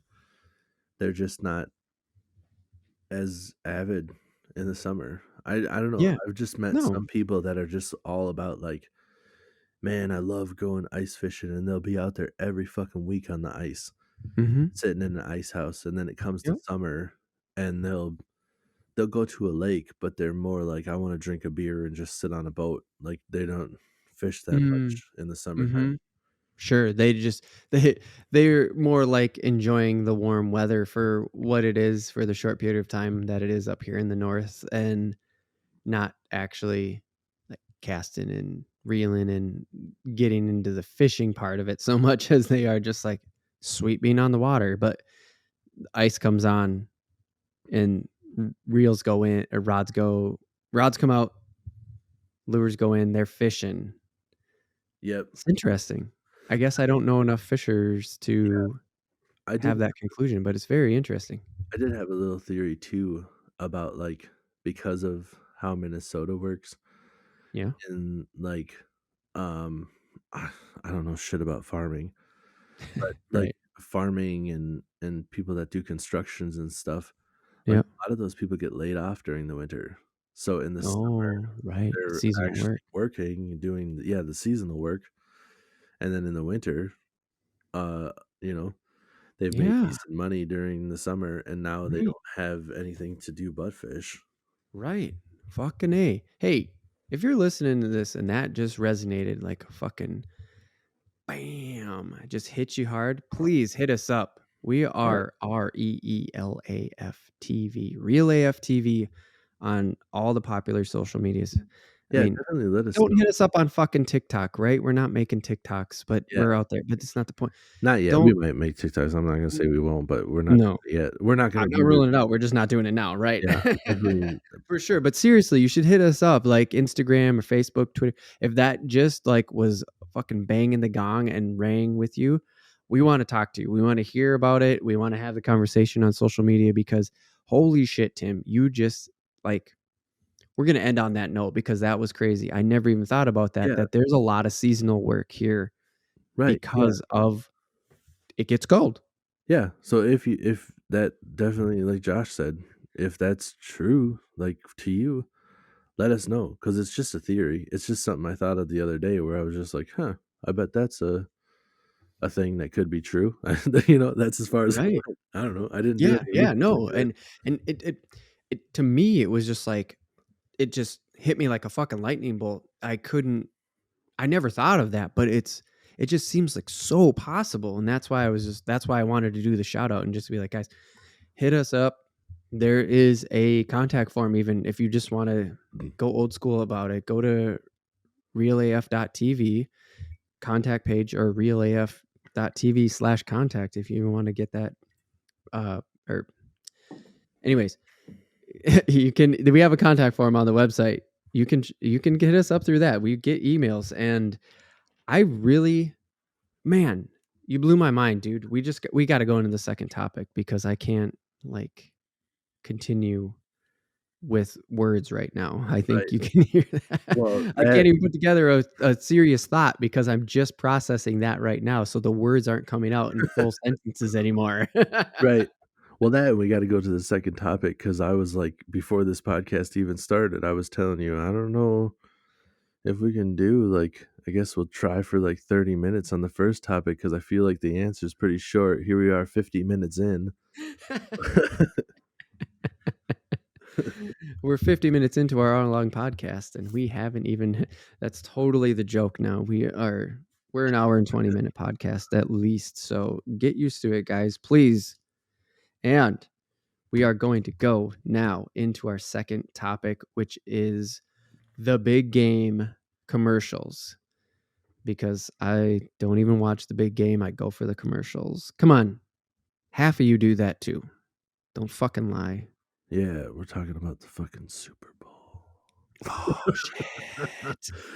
they're just not as avid in the summer. I don't know. Yeah. I've just met No. some people that are just all about like, man, I love going ice fishing, and they'll be out there every fucking week on the ice, Mhm. sitting in an ice house, and then it comes to Yep. summer, and they'll go to a lake, but they're more like, I want to drink a beer and just sit on a boat. Like they don't fish that Mm. much in the summertime. Mhm. Sure, they just they're more like enjoying the warm weather for what it is for the short period of time that it is up here in the north and not actually like casting and reeling and getting into the fishing part of it so much as they are just like sweet being on the water. But ice comes on and reels go in or rods come out, lures go in, they're fishing. Yep. It's interesting. I guess I don't know enough fishers Yeah. to I did have that conclusion, but it's very interesting. I did have a little theory too about like because of how Minnesota works Yeah. and like um I don't know shit about farming, but like Right. farming and people that do constructions and stuff, like Yeah. a lot of those people get laid off during the winter. So in the summer Oh, right. they're Seasonal actually work. working and doing the seasonal work, and then in the winter, uh, you know, they've made Yeah. decent money during the summer and now they Right. don't have anything to do but fish. Right. Fucking A. Hey, if you're listening to this and that just resonated like a fucking bam, just hit you hard, please hit us up. We Yeah. are REELAF TV, Real AF TV on all the popular social medias. I Yeah, mean, definitely let us don't know. hit us up on fucking TikTok, right? We're not making TikToks, but Yeah. we're out there. But it's not the point. Not yet, we Don't might make TikToks, I'm not gonna say we won't, but we're not no. doing it yet. We're not gonna I'm be not the ruling it out. We're just not doing it now, right? yeah, definitely For sure. But seriously, you should hit us up like Instagram or Facebook, Twitter. If that just like was fucking banging the gong and rang with you, we want to talk to you. We want to hear about it. We want to have the conversation on social media because holy shit, Tim, you just like we're gonna end on that note because that was crazy. I never even thought about that. yeah, That there's a lot of seasonal work here right, yeah, because of it gets cold. yeah, so if that definitely like Josh said, if that's true, like, to you, let us know because it's just a theory. It's just something I thought of the other day where I was just like, "Huh, I bet that's a thing that could be true." That's as far as it Right. went. I don't know, I didn't do Yeah, any yeah, research no, into it. and it to me, it was just like it just hit me like a fucking lightning bolt. I never thought of that, but it just seems like so possible, and that's why I wanted to do the shout out and just be like, guys, hit us up. There is a contact form, even if you just want to go old school about it. Go to realaf.tv contact page, or realaf.tv/contact if you want to get that. Or anyways, we have a contact form on the website. You can get us up through that. We get emails, and I really, man, you blew my mind, dude. We got to go into the second topic because I can't like continue with words right now. I think Right. you can hear that. Well, I can't even put together a serious thought because I'm just processing that right now. So the words aren't coming out in full sentences anymore. right. Well, that we gotta go to the second topic because I was like, before this podcast even started, I was telling you, I don't know if we can do like, I guess we'll try for like 30 minutes on the first topic because I feel like the answer is pretty short. Here we are, 50 minutes in. We're 50 minutes into our hour-long podcast, and we haven't even. That's totally the joke now. We're an hour and 20-minute podcast at least. So get used to it, guys, please. And we are going to go now into our second topic, which is the big game commercials. Because I don't even watch the big game. I go for the commercials. Come on. Half of you do that too. Don't fucking lie. Yeah, we're talking about the fucking Super Bowl. Oh, shit.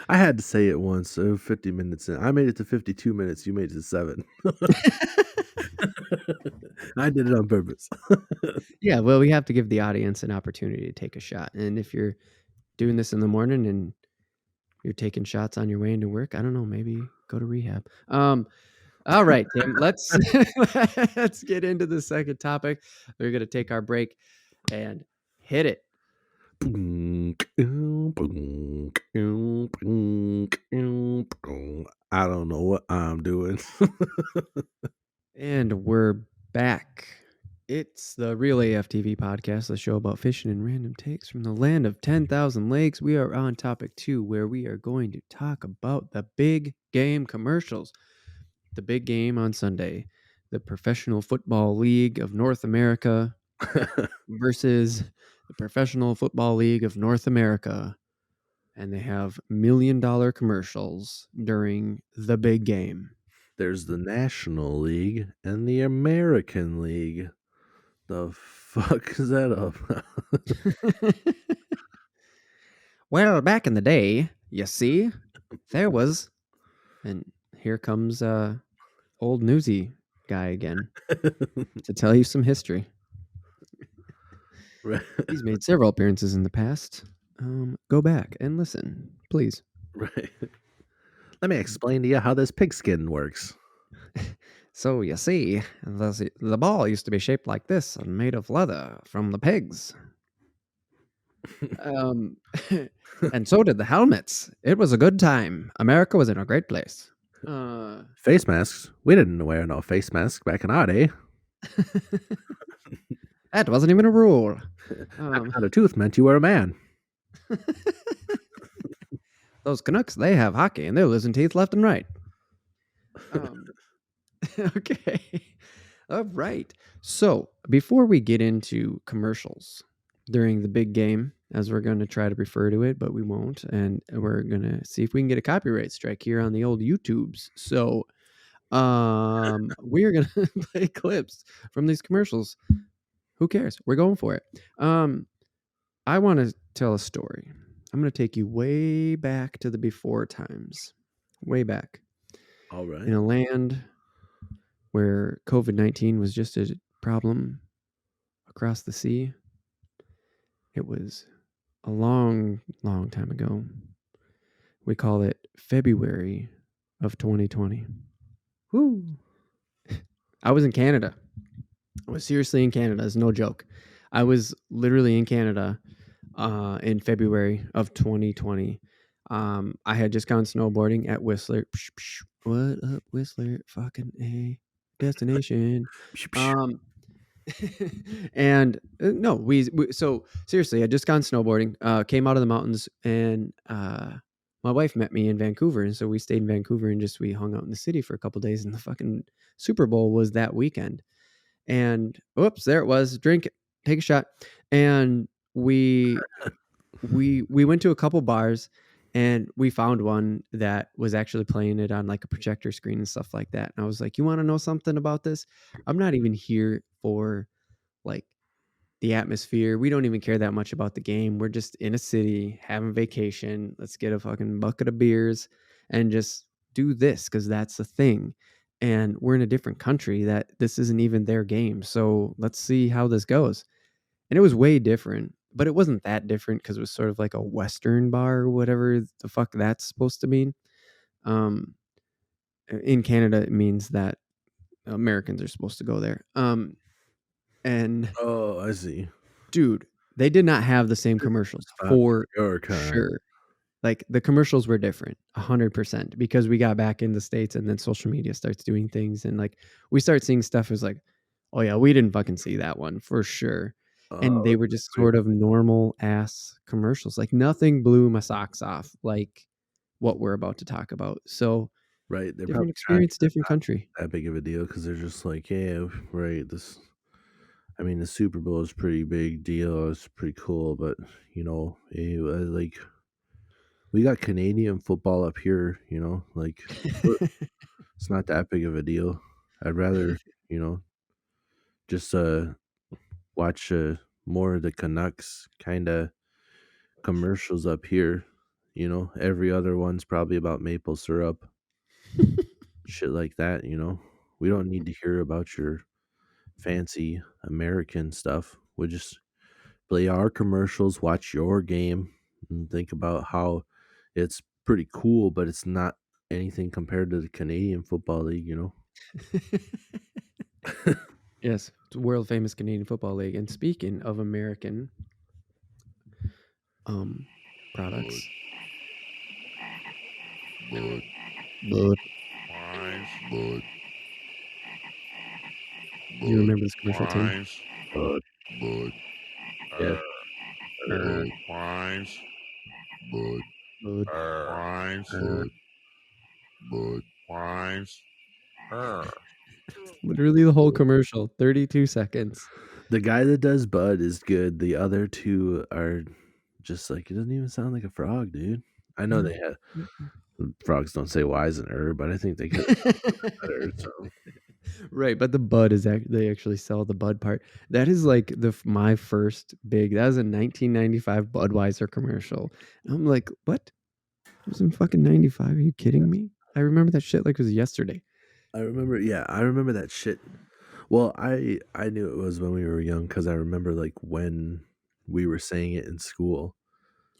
I had to say it once. So 50 minutes in. I made it to 52 minutes. You made it to 7. I did it on purpose. Yeah, well, we have to give the audience an opportunity to take a shot. And if you're doing this in the morning and you're taking shots on your way into work, I don't know, maybe go to rehab. All right, Tim, let's let's get into the second topic. We're going to take our break and hit it. I don't know what I'm doing. And we're back. It's the Real AFTV podcast, the show about fishing and random takes from the land of 10,000 lakes. We are on topic 2, where we are going to talk about the big game commercials. The big game on Sunday, the Professional Football League of North America versus the Professional Football League of North America. And they have $1 million commercials during the big game. There's the National League and the American League. The fuck is that up? Well, back in the day, you see, there was, and here comes old newsy guy again to tell you some history. Right. He's made several appearances in the past. Go back and listen, please. Right. Let me explain to you how this pigskin works. So you see, the ball used to be shaped like this and made of leather from the pigs. And so did the helmets. It was a good time. America was in a great place. Face masks? We didn't wear no face mask back in our day. That wasn't even a rule. Knocking out a tooth meant you were a man. Those Canucks, they have hockey and they're losing teeth left and right. Okay. All right. So before we get into commercials during the big game, as we're going to try to refer to it, but we won't, and we're going to see if we can get a copyright strike here on the old YouTubes. So we're going to play clips from these commercials. Who cares? We're going for it. I want to tell a story. I'm going to take you way back to the before times. Way back. All right. In a land where COVID-19 was just a problem across the sea. It was a long, long time ago. We call it February of 2020. Woo. I was in Canada. I was seriously in Canada. It's no joke. I was literally in Canada in February of 2020. I had just gone snowboarding at Whistler. What up, Whistler? Fucking A. Destination. And no, we so seriously, I just gone snowboarding, came out of the mountains, and my wife met me in Vancouver, and so we stayed in Vancouver and we hung out in the city for a couple days, and the fucking Super Bowl was that weekend. And whoops, there it was. Drink it, take a shot. And we went to a couple bars, And we found one that was actually playing it on like a projector screen and stuff like that. And I was like, "You want to know something about this? I'm not even here for like the atmosphere. We don't even care that much about the game. We're just in a city having vacation. Let's get a fucking bucket of beers and just do this because that's the thing. And we're in a different country that this isn't even their game. So let's see how this goes." And it was way different, but it wasn't that different because it was sort of like a Western bar or whatever the fuck that's supposed to mean. Um, in Canada, it means that Americans are supposed to go there. And Oh, I see. dude, they did not have the same This commercials spot for for your kind. sure. Like the commercials were different, 100%, because we got back in the States and then social media starts doing things and like we start seeing stuff as like, oh yeah, we didn't fucking see that one for sure. And Oh, they were just sort of normal ass commercials. Like nothing blew my socks off like what we're about to talk about. So right, they're different probably trying to experience, keep it different country. not that big of a deal because 'cause they're just like, "Yeah, right, I mean, the Super Bowl is pretty big deal, it's pretty cool, but, like, we got Canadian football up here, like, we're it's not that big of a deal. I'd rather, you know, just, watch, more of the Canucks kinda commercials up here, every other one's probably about maple syrup, shit like that, you know? We don't need to hear about your fancy American stuff. We just play our commercials, watch your game, and think about how it's pretty cool, but it's not anything compared to the Canadian Football League, you know? Yes, it's a world famous Canadian Football League. And speaking of American um Bud, products, bud, bud, wines, bud, do you bud, remember this commercial, Tim? wines, But, bud, yeah, bud, wines, bud, Bud. wines, uh, bud, wines. Literally the whole commercial, 32 seconds. the guy that does Bud is good. The other 2 are just like, it doesn't even sound like a frog, dude. I know No. they have frogs don't say Weisener, but I think they could better, so Right, but the bud is they actually sell the bud part. That is like my first big. That was a 1995 Budweiser commercial. I'm like, what? It was in fucking 95. Are you kidding me? I remember that shit like it was yesterday. I remember that shit. Well, I knew it was when we were young because I remember, like, when we were saying it in school,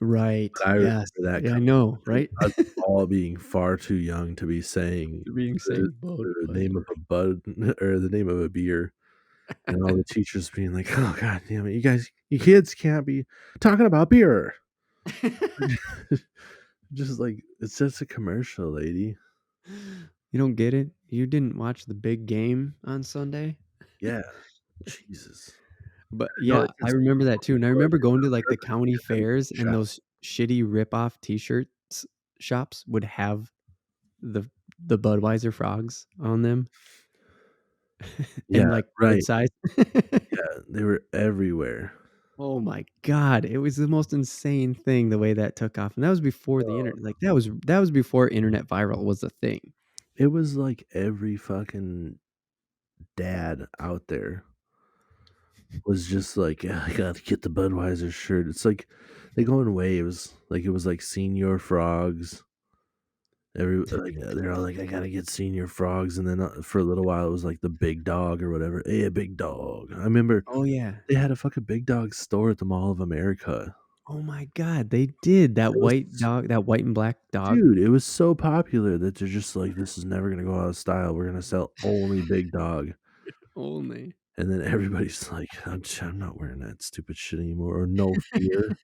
Right. but I remember Yes. that Yeah, I coming know. from Right. us all being far too young to be saying Being the saying the name of Budweiser. a bud or the name of a beer, and all the teachers being like, "Oh, god damn it, you kids can't be talking about beer." Just like, it's just a commercial, lady. You don't get it? You didn't watch the big game on Sunday? Yeah, Jesus. But No, yeah, it's I just remember that too. And I remember going to like the county Everybody fairs and shot. those shitty rip-off t-shirts shops would have the the Budweiser frogs on them Yeah, and like good right. size. Yeah, they were everywhere. Oh my god, it was the most insane thing the way that took off. And that was before the internet. Like that was before internet viral was a thing. It was like every fucking dad out there was just like, "Yeah, I gotta get the Budweiser shirt." It's like they go in waves. Like, it was like Senior Frogs. They're all like, "I gotta get Senior Frogs," and then, for a little while, it was like the Big Dog or whatever. "Hey, a Big Dog." I remember Oh yeah. they had a fucking Big Dog store at the Mall of America. Oh my god, they did. That It was white dog, that white and black dog Dude, it was so popular that they're just like, "This is never gonna go out of style. We're gonna sell only Big Dog." only. And then everybody's like, I'm not wearing that stupid shit anymore," or No Fear.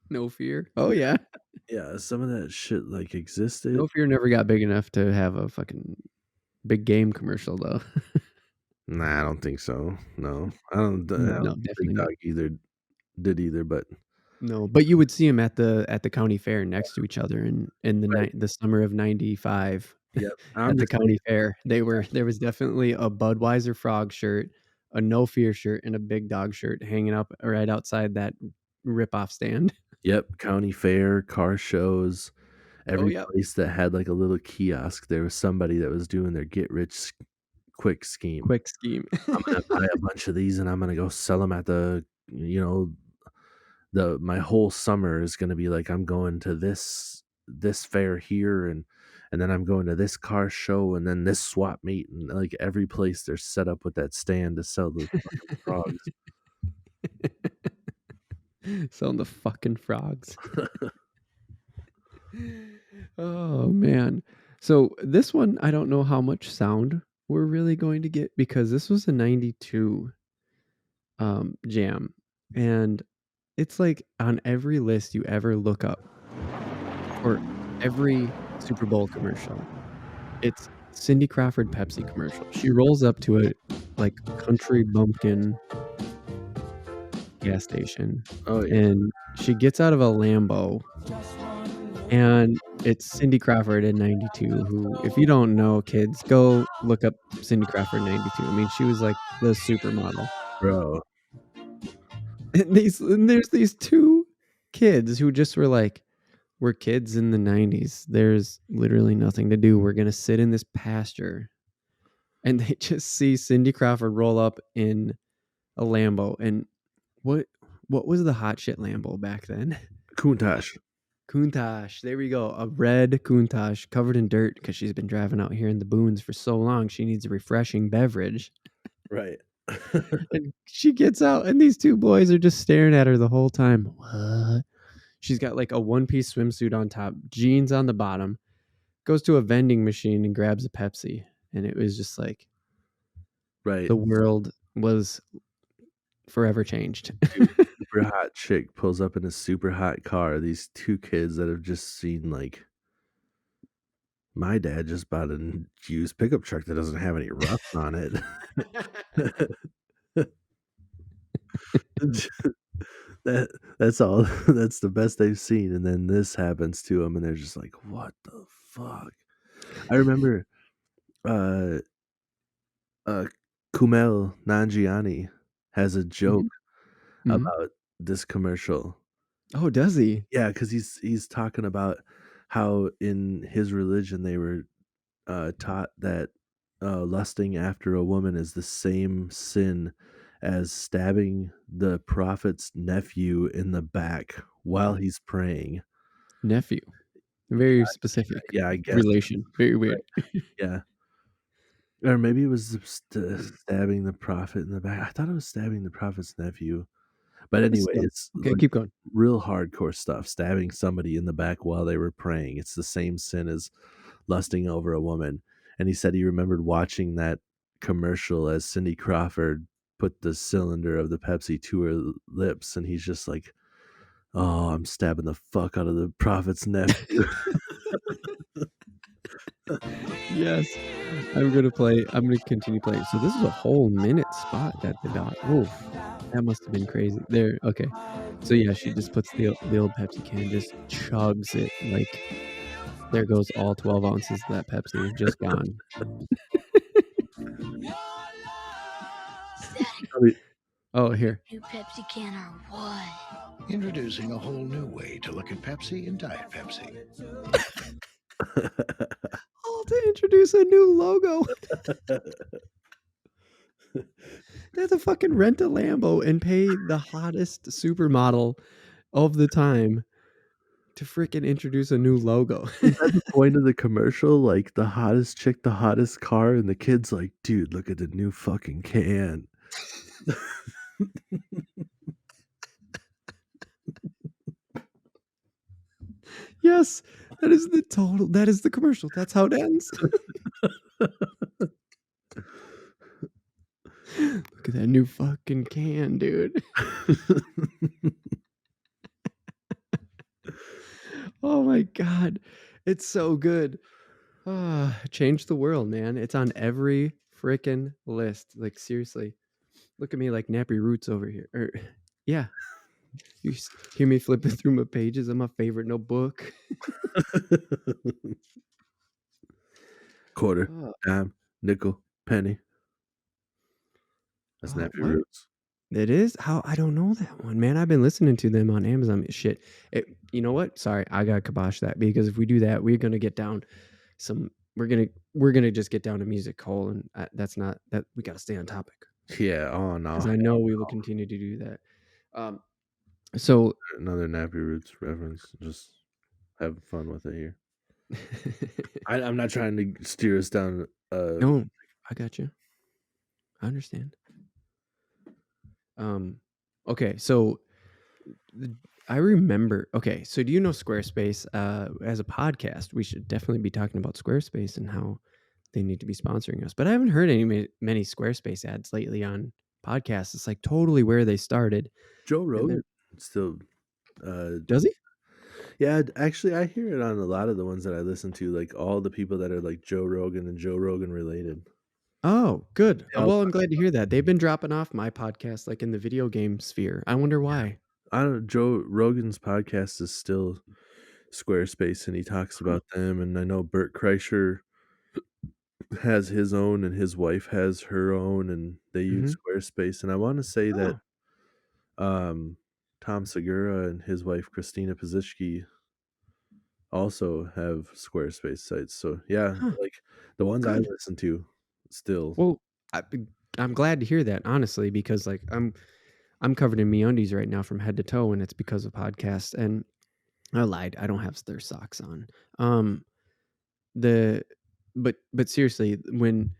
No Fear. Oh yeah. Yeah, some of that shit, like, existed. No Fear never got big enough to have a fucking big game commercial though. Nah, I don't think so. No. I don't No, think Big definitely Dog not. either, but No, but you would see them at the county fair next to each other in right. the summer of '95 Yep. I'm at the just saying county fair. There was definitely a Budweiser frog shirt, a No Fear shirt, and a Big Dog shirt hanging up right outside that rip-off stand. Yep, county fair, car shows, Oh, every yep. place that had, like, a little kiosk, there was somebody that was doing their get rich quick scheme. Quick scheme. I'm gonna buy a bunch of these, and I'm gonna go sell them at the my whole summer is gonna be like, I'm going to this fair here, and then I'm going to this car show, and then this swap meet, and, like, every place they're set up with that stand to sell the fucking frogs. Selling the fucking frogs. Oh man. So this one, I don't know how much sound we're really going to get because this was a 92 jam. And it's like on every list you ever look up for every Super Bowl commercial. It's Cindy Crawford Pepsi commercial. She rolls up to a like country bumpkin gas station Oh, yeah. and she gets out of a Lambo and it's Cindy Crawford in 92 who, if you don't know, kids, go look up Cindy Crawford 92. I mean, she was like the supermodel. Bro. And there's these two kids who just were like, we're kids in the 90s. There's literally nothing to do. We're going to sit in this pasture. And they just see Cindy Crawford roll up in a Lambo. And what was the hot shit Lambo back then? Countach. Countach. There we go. A red Countach covered in dirt because she's been driving out here in the boons for so long. She needs a refreshing beverage. Right. And she gets out, and these two boys are just staring at her the whole time. What? She's got like a one-piece swimsuit on top, jeans on the bottom, goes to a vending machine and grabs a Pepsi. And it was just like Right. the world was forever changed. Dude, super hot chick pulls up in a super hot car. These two kids that have just seen, like, my dad just bought a used pickup truck that doesn't have any rust on it. That's all. That's the best they've seen, and then this happens to them, and they're just like, "What the fuck?" I remember, uh, uh, Kumail Nanjiani has a joke Mhm. about this commercial. Oh, does he? Yeah, because he's talking about how in his religion they were taught that lusting after a woman is the same sin as stabbing the prophet's nephew in the back while he's praying. Nephew. Very specific Yeah, I guess. relation. Very weird. Right. Yeah. Or maybe it was stabbing the prophet in the back. I thought it was stabbing the prophet's nephew. But But anyway, still. it's Okay, like keep going. real hardcore stuff. Stabbing somebody in the back while they were praying. It's the same sin as lusting over a woman. And he said he remembered watching that commercial as Cindy Crawford put the cylinder of the Pepsi to her lips, and he's just like, "Oh, I'm stabbing the fuck out of the prophet's nephew." Yes. I'm gonna continue playing. So this is a whole minute spot that the dog. Oof. That must have been crazy. There, okay. So yeah, she just puts the old Pepsi can, just chugs it like there goes all 12 ounces of that Pepsi, just gone. I mean, Oh, here. New Pepsi can or what? Introducing a whole new way to look at Pepsi and Diet Pepsi. Oh, to introduce a new logo. They have to fucking rent a Lambo and pay the hottest supermodel of the time to freaking introduce a new logo. is that the point of the commercial? Like the hottest chick, the hottest car, and the kid's like, "Dude, look at the new fucking can." Yes, that is the commercial. That's how it ends. Look at that new fucking can, dude. Oh my god. It's so good. Changed the world, man. It's on every freaking list. Like seriously. Look at me like nappy roots over here. Yeah. You hear me flipping through my pages of my favorite notebook. Quarter, Oh, dime, nickel, penny. That's Nappy what? Roots. It is? How? I don't know that one, man. I've been listening to them on Amazon. Shit. You know what? Sorry, I gotta kibosh that because if we do that, we're gonna get down some. We're gonna just get down to music hole, and that's not that. We gotta stay on topic Yeah. Oh because no. I know we will continue to do that. Um. So. Another Nappy Roots reference. Just having fun with it here. I'm not trying to steer us down. No, I got you. I understand. Okay, so I remember. Okay, so do you know Squarespace? As a podcast, we should definitely be talking about Squarespace and how they need to be sponsoring us. But I haven't heard many Squarespace ads lately on podcasts. It's like totally where they started. Joe And Rogan then still. does he? Yeah, actually, I hear it on a lot of the ones that I listen to. Like all the people that are like Joe Rogan and Joe Rogan related. Oh, good. They all Well, I'm talk glad to hear that. They've been dropping off my podcast like in the video game sphere. I wonder why. I don't. Joe Rogan's podcast is still Squarespace, and he talks Huh. about them. And I know Bert Kreischer has his own, and his wife has her own, and they use Squarespace. And I want to say that Oh, Tom Segura and his wife Christina Pazicki also have Squarespace sites. So yeah, huh. like the ones I Good. listen to still. Well, I, I'm glad to hear that, honestly, because like I'm covered in MeUndies right now from head to toe, and it's because of podcasts. And I lied, I don't have their socks on. The but seriously, when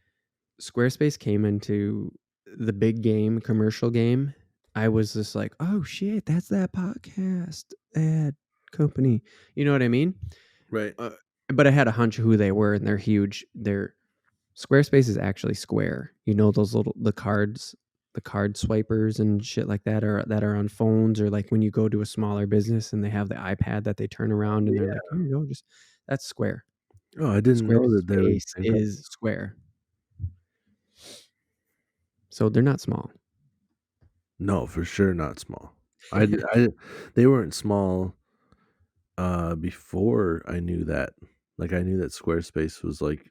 Squarespace came into the big game commercial game, I was just like, oh shit, that's that podcast ad company. You know what I mean? Right. Uh, but I had a hunch of who they were, and they're huge. They're Squarespace is actually Square. You know those little the card swipers and shit like that are on phones, or like when you go to a smaller business and they have the iPad that they turn around and they're Yeah. like, here you go, just that's Square. Oh, I didn't know that they were the Squarespace same company. is Square. So they're not small. No, for sure not small. I they weren't small before I knew that. Like I knew that Squarespace was like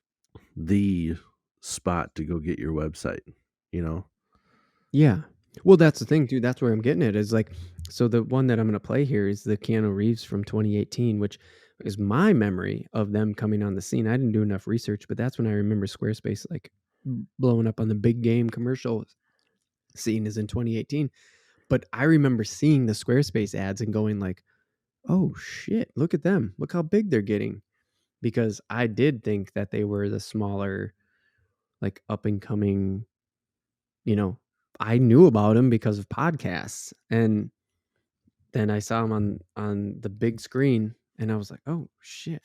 the spot to go get your website, you know? Yeah. Well, that's the thing, dude. That's where I'm getting it. Is like, so the one that I'm going to play here is the Keanu Reeves from 2018, which is my memory of them coming on the scene. I didn't do enough research, but that's when I remember Squarespace like blowing up on the big game commercial scene is in 2018. But I remember seeing the Squarespace ads and going like, "Oh shit, look at them. Look how big they're getting." Because I did think that they were the smaller, like up and coming, you know, I knew about them because of podcasts, and then I saw him on the big screen, and I was like, "Oh shit!"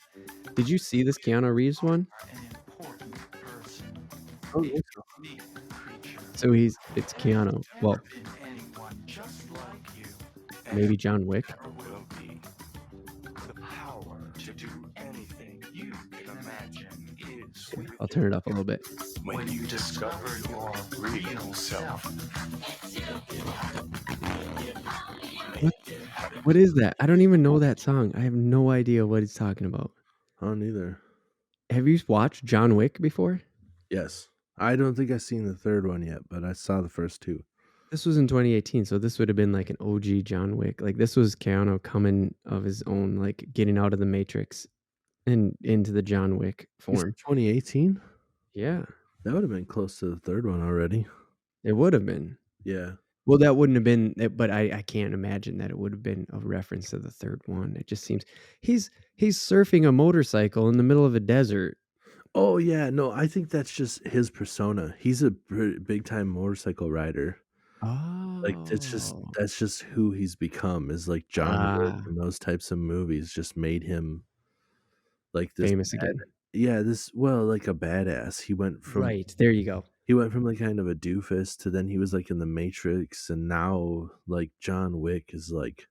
Did you see this Keanu Reeves one? Oh, yeah. So it's Keanu. Well, maybe John Wick. Okay, I'll turn it up a little bit. When you discover your real self. What is that? I don't even know that song. I have no idea what he's talking about. I don't either. Have you watched John Wick before? Yes. I don't think I've seen the third one yet, but I saw the first two. This was in 2018, so this would have been like an OG John Wick. Like this was Keanu coming of his own, like getting out of the Matrix and into the John Wick form. 2018? Yeah, That would have been close to the third one already. it would have been. Yeah. Well, that wouldn't have been, but I can't imagine that it would have been a reference to the third one. It just seems he's surfing a motorcycle in the middle of a desert. Oh yeah, no, I think that's just his persona. He's a big time motorcycle rider. Like Oh, that's just who he's become. Is like John Wick and those types of movies just made him like this famous again. yeah, this well, like a badass. Right there, you go. He went from like kind of a doofus to then he was like in the Matrix, and now like John Wick is like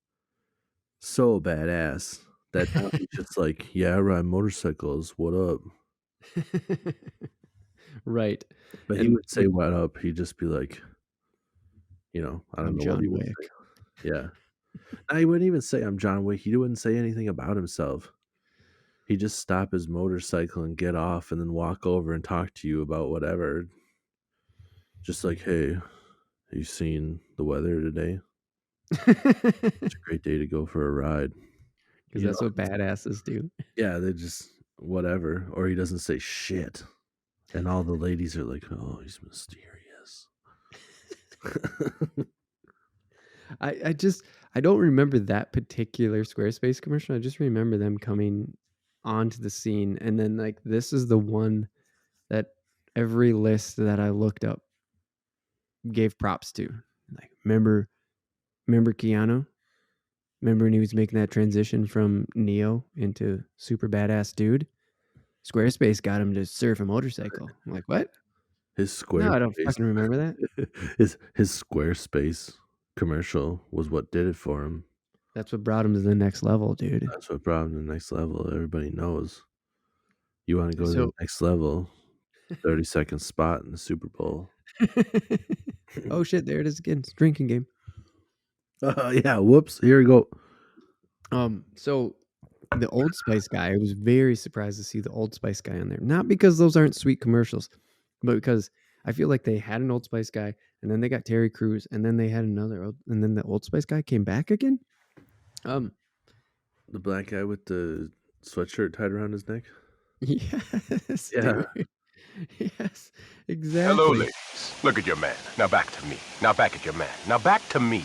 so badass that now he's just like, yeah, I ride motorcycles. What up? Right, But he and would say what up. He'd just be like, I don't I'm know what he John would Wick. say. Yeah. No, he wouldn't even say I'm John Wick. He wouldn't say anything about himself. He'd just stop his motorcycle and get off and then walk over and talk to you about whatever. Just like, hey, You seen the weather today? It's a great day to go for a ride. Because that's what badasses do. Yeah, they just whatever. Or he doesn't say shit. And all the ladies are like, oh, he's mysterious. I don't remember that particular Squarespace commercial. I just remember them coming onto the scene, and then like this is the one that every list that I looked up gave props to. Like, remember Keanu? Remember when he was making that transition from Neo into super badass dude? Squarespace got him to surf a motorcycle. I'm like, what? His Squarespace. No, I don't fucking remember that. his Squarespace commercial was what did it for him. That's what brought him to the next level, dude. That's what brought him to the next level. Everybody knows. You want to go to So- the next level, 30-second spot in the Super Bowl. Oh shit, there it is again. It's a drinking game. Yeah, whoops. Here we go. So the Old Spice guy, I was very surprised to see the Old Spice guy on there. Not because those aren't sweet commercials, but because I feel like they had an Old Spice guy, and then they got Terry Crews, and then they had another, and then the Old Spice guy came back again. The black guy with the sweatshirt tied around his neck. Yes. Yeah. Dude. Yes, exactly. Hello, ladies. Look at your man. Now back to me. Now back at your man. Now back to me.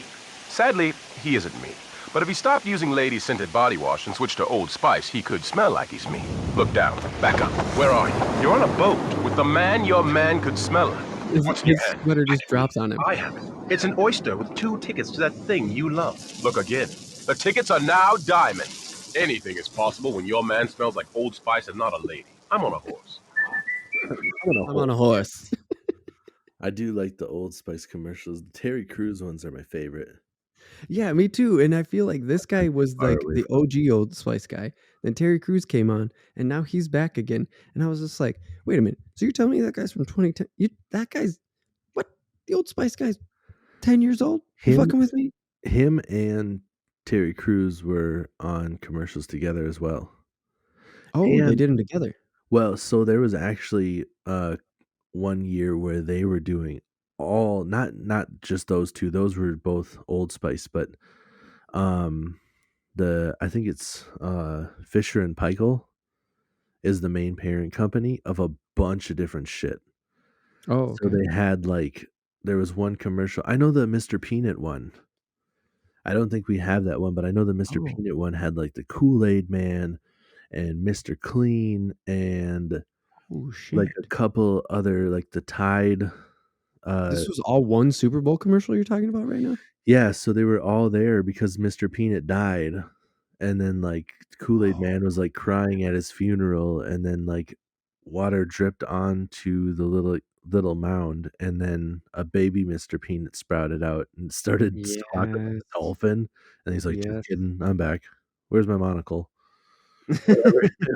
Sadly, he isn't me. But if he stopped using lady-scented body wash and switched to Old Spice, he could smell like he's me. Look down. Back up. Where are you? You're on a boat with the man your man could smell like. What's in His your hand? sweater just drops on him. I have it. It's an oyster with 2 tickets to that thing you love. Look again. The tickets are now diamonds. Anything is possible when your man smells like Old Spice and not a lady. I'm on a horse. I'm on a horse. I do like the Old Spice commercials. The Terry Crews ones are my favorite. Yeah, me too. And I feel like this guy was Far like away the OG Old Spice guy. Then Terry Crews came on, and now he's back again. And I was just like, wait a minute. So you're telling me that guy's from 2010? That guy's what? The Old Spice guy's 10 years old? You Him- fucking with me? Him and Terry Crews were on commercials together as well. Oh, they And- did them together. Well, so there was actually one year where they were doing all not just those two. Those were both Old Spice, but I think it's Fisher and Paykel is the main parent company of a bunch of different shit. Oh, So okay. they had like there was one commercial. I know the Mr. Peanut one. I don't think we have that one, but I know the Mr. Oh. Peanut one had like the Kool-Aid Man and Mr. Clean and Oh, shit. like a couple other like the Tide. This was all one Super Bowl commercial you're talking about right now? Yeah, so they were all there because Mr. Peanut died, and then like Kool-Aid Man was like crying at his funeral, and then like water dripped onto the little mound, and then a baby Mr. Peanut sprouted out and started squawking like Yes. a dolphin, and he's like, Yes. "Just kidding, I'm back. Where's my monocle?"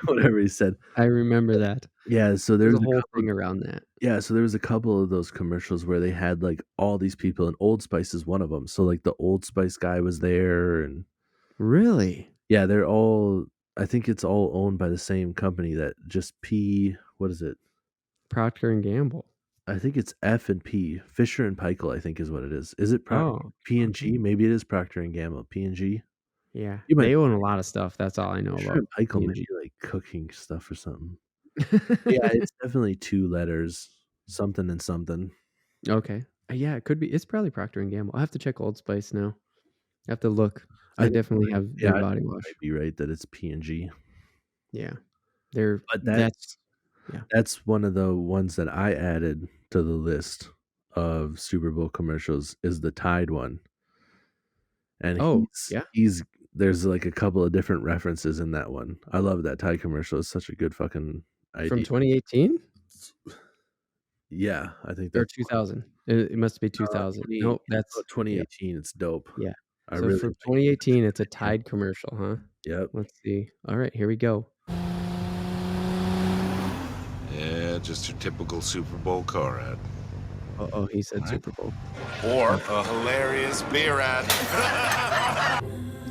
Whatever he said. I remember that. Yeah, so There's there's a whole thing around that. Yeah, so there was a couple of those commercials where they had like all these people, and Old Spice is one of them. So like the Old Spice guy was there, and Really? yeah, they're all. I think it's all owned by the same company that just P. What is it? Procter and Gamble. I think it's F and P. Fisher and Paykel, I think is what it is. Is it P and G? okay. Maybe it is Procter and Gamble. P and G. Yeah. You might- They own a lot of stuff. That's all I know Fisher about. and Paykel P&G. maybe like cooking stuff or something. Yeah, it's definitely 2 letters, something and something. Okay. Yeah, it could be. It's probably Procter and Gamble. I have to check Old Spice now. I have to look. I I think definitely have their I body think you wash. might be right that it's P and G. Yeah. They're But that's one of the ones that I added to the list of Super Bowl commercials is the Tide one. And there's like a couple of different references in that one. I love that Tide commercial. It's such a good fucking idea. from 2018 Yeah, I think or that's 2000. It must be 2000. Nope, that's 2018. It's dope. Yeah. I so really from like it. 2018, it's a Tide commercial, huh? Yep. Let's see. All right, here we go. Yeah, just your typical Super Bowl car ad. Oh, he said Super Bowl. Or a hilarious beer ad.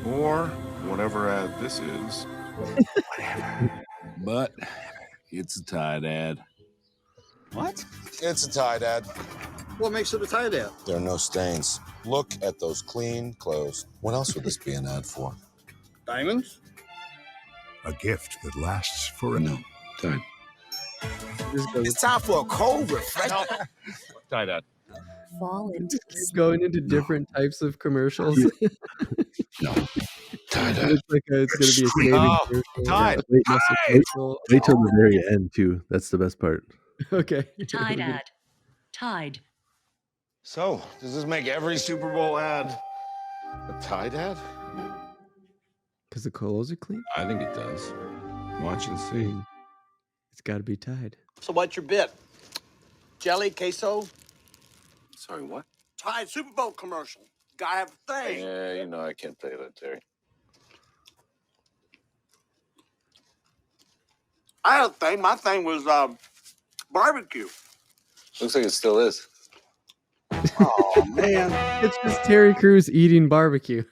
Or whatever ad this is. But it's a Tide ad. What? It's a Tide ad. What makes it a Tide ad? There are no stains. Look at those clean clothes. What else would this be an ad for? Diamonds? A gift that lasts for a no. Tide. Just time for a cold refreshment. Tide ad. Fall into going into different types of commercials. No. Tide It looks like it's going to be a shaving commercial. Tide. a weight loss commercial. Wait till the very end too. That's the best part. Okay. Tide ad. Tide. So, does this make every Super Bowl ad a Tide ad? Because the clothes are clean. I think it does. Watch and see. It's got to be Tide. So what's your bit? Jelly, queso? Sorry, what? Tide Super Bowl commercial. Gotta have a thing. Yeah, you know I can't play that, Terry. I had a thing. My thing was barbecue. Looks like it still is. Oh, man. It's just Terry Crews eating barbecue.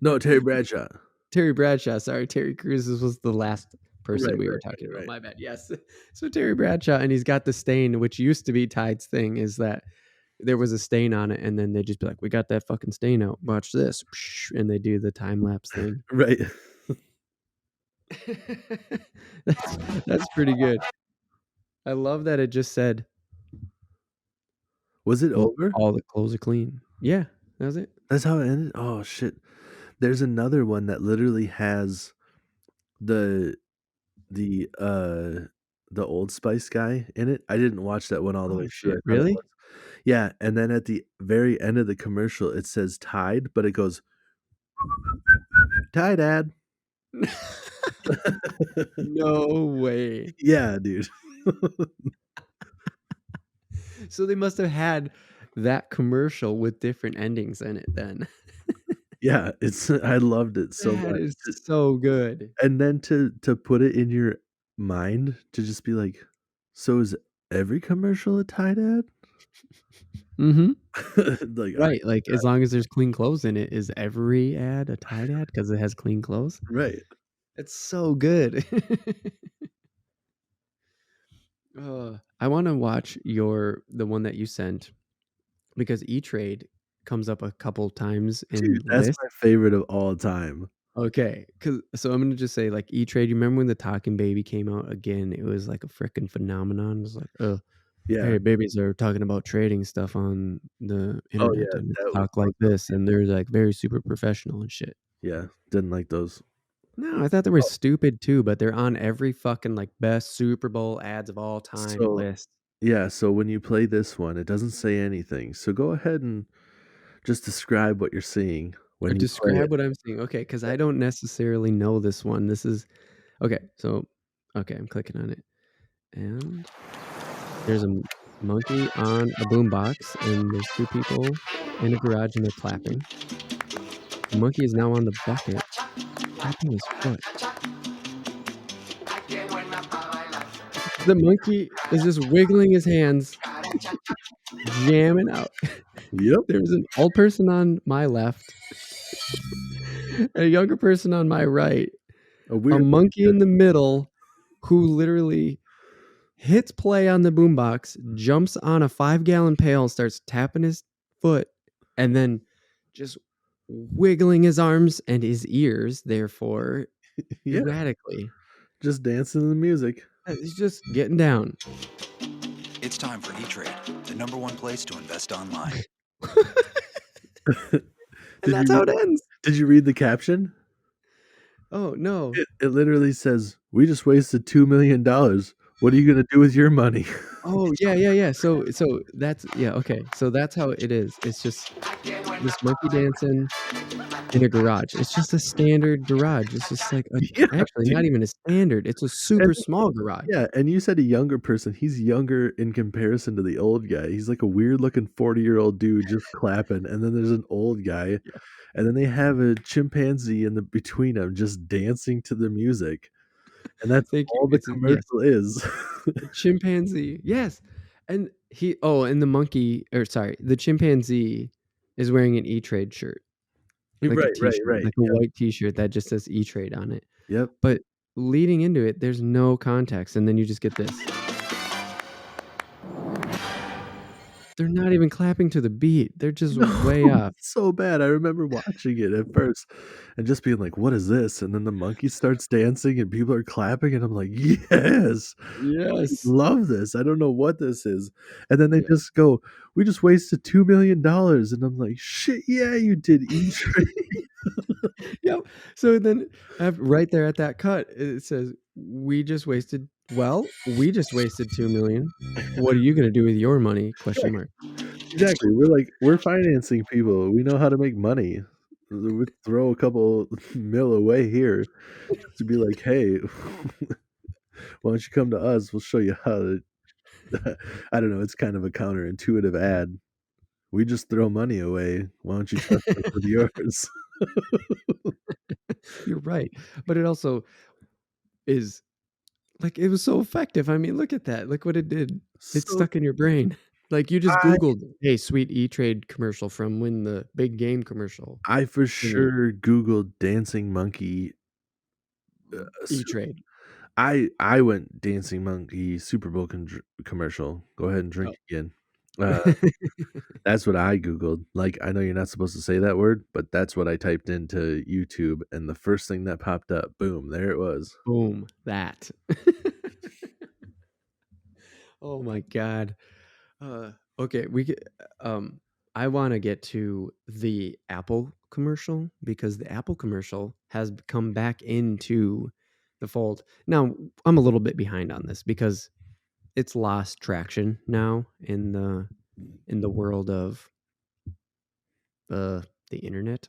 No, Terry Bradshaw. Terry Bradshaw. Sorry, Terry Crews was the last person we were talking about. right. My bad. Yes. So Terry Bradshaw, and he's got the stain, which used to be Tide's thing, is that there was a stain on it, and then they just be like, "We got that fucking stain out. Watch this," and they do the time lapse thing. Right. That's pretty good. I love that it just said Was it over? all the clothes are clean. Yeah, that was it. That's how it ended? Oh shit. There's another one that literally has the Old Spice guy in it. I didn't watch that one all the Oh, way through. shit, I thought it really? was. Yeah, and then at the very end of the commercial it says Tide, but it goes Tide ad. No way. Yeah, dude. So they must have had that commercial with different endings in it then. Yeah, I loved it so That much. is so good. And then to put it in your mind to just be like, so is every commercial a Tide ad? Mm-hmm. Like Right. Like as long as there's clean clothes in it, is every ad a Tide ad because it has clean clothes? right. It's so good. I want to watch the one that you sent because E-Trade comes up a couple times in Dude, that's lists. my favorite of all time. Okay, so I'm gonna just say like E-Trade. You remember when the Talking Baby came out again? It was like a freaking phenomenon. It was like, oh, Yeah. hey, babies are talking about trading stuff on the internet yeah, and that was talk like this, and they're like very super professional and shit. Yeah. Didn't like those. No, I thought they were stupid too, but they're on every fucking like best Super Bowl ads of all time So- list. Yeah, so when you play this one, it doesn't say anything. So go ahead and just describe what you're seeing when Or you play describe it. what I'm seeing. Okay, because I don't necessarily know this one. This is okay. So okay, I'm clicking on it, and there's a monkey on a boombox, and there's two people in a garage, and they're clapping. The monkey is now on the bucket, clapping his foot. The monkey is just wiggling his hands, jamming out. Yep. There's an old person on my left, a younger person on my right, A a weird monkey in the middle who literally hits play on the boombox, jumps on a 5-gallon pail, starts tapping his foot, and then just wiggling his arms and his ears, therefore, Yeah. erratically. Just dancing to the music. He's just getting down. It's time for E-Trade, the #1 place to invest online. And that's how it ends. Did you read the caption? Oh, no. It literally says, "We just wasted $2 million. What are you gonna do with your money?" Oh, yeah. So that's, yeah, okay. So that's how it is. It's just this monkey dancing in a garage. It's just a standard garage. It's just like, Yeah, actually, not even a standard. It's a super small garage. Yeah, and you said a younger person. He's younger in comparison to the old guy. He's like a weird looking 40-year-old dude just clapping, and then there's an old guy, and then they have a chimpanzee in the between them just dancing to the music. And that's Thank you. all the It's a- yes. commercial is. The chimpanzee. Yes. And and the monkey, or sorry, the chimpanzee is wearing an E-Trade shirt. Like a right, t-shirt, like a white t-shirt that just says E-Trade on it. Yep. But leading into it, there's no context, and then you just get this. They're not even clapping to the beat. They're just No, way off. it's so bad. I remember watching it at first and just being like, "What is this?" And then the monkey starts dancing and people are clapping, and I'm like, "Yes, I Yes. love this. I don't know what this is." And then they Yeah. just go, "We just wasted $2 million." And I'm like, "Shit, yeah, you did, E-Trade." Yep. So then right there at that cut, it says, "We just wasted we just wasted 2 million. What are you gonna do with your money?" Question mark. Exactly. We're like, we're financing people. We know how to make money. We throw a couple mil away here to be like, "Hey, why don't you come to us? We'll show you how to." I don't know. It's kind of a counterintuitive ad. We just throw money away. Why don't you trust us with yours? You're right. But it also is like, it was so effective. I mean, look at that. Look what it did. It So stuck in your brain. Like, you just I Googled, "Hey, sweet E-Trade commercial from when the big game commercial I for thingy, sure Googled dancing monkey. Su- E-Trade." I went dancing monkey Super Bowl commercial. Go ahead and Oh. drink again. Uh, that's what I Googled. Like, I know you're not supposed to say that word, but that's what I typed into YouTube, and the first thing that popped up, boom, there it was. Boom, that. Oh my god. Okay, I wanna get to the Apple commercial because the Apple commercial has come back into the fold. Now, I'm a little bit behind on this because it's lost traction now in the world of the internet.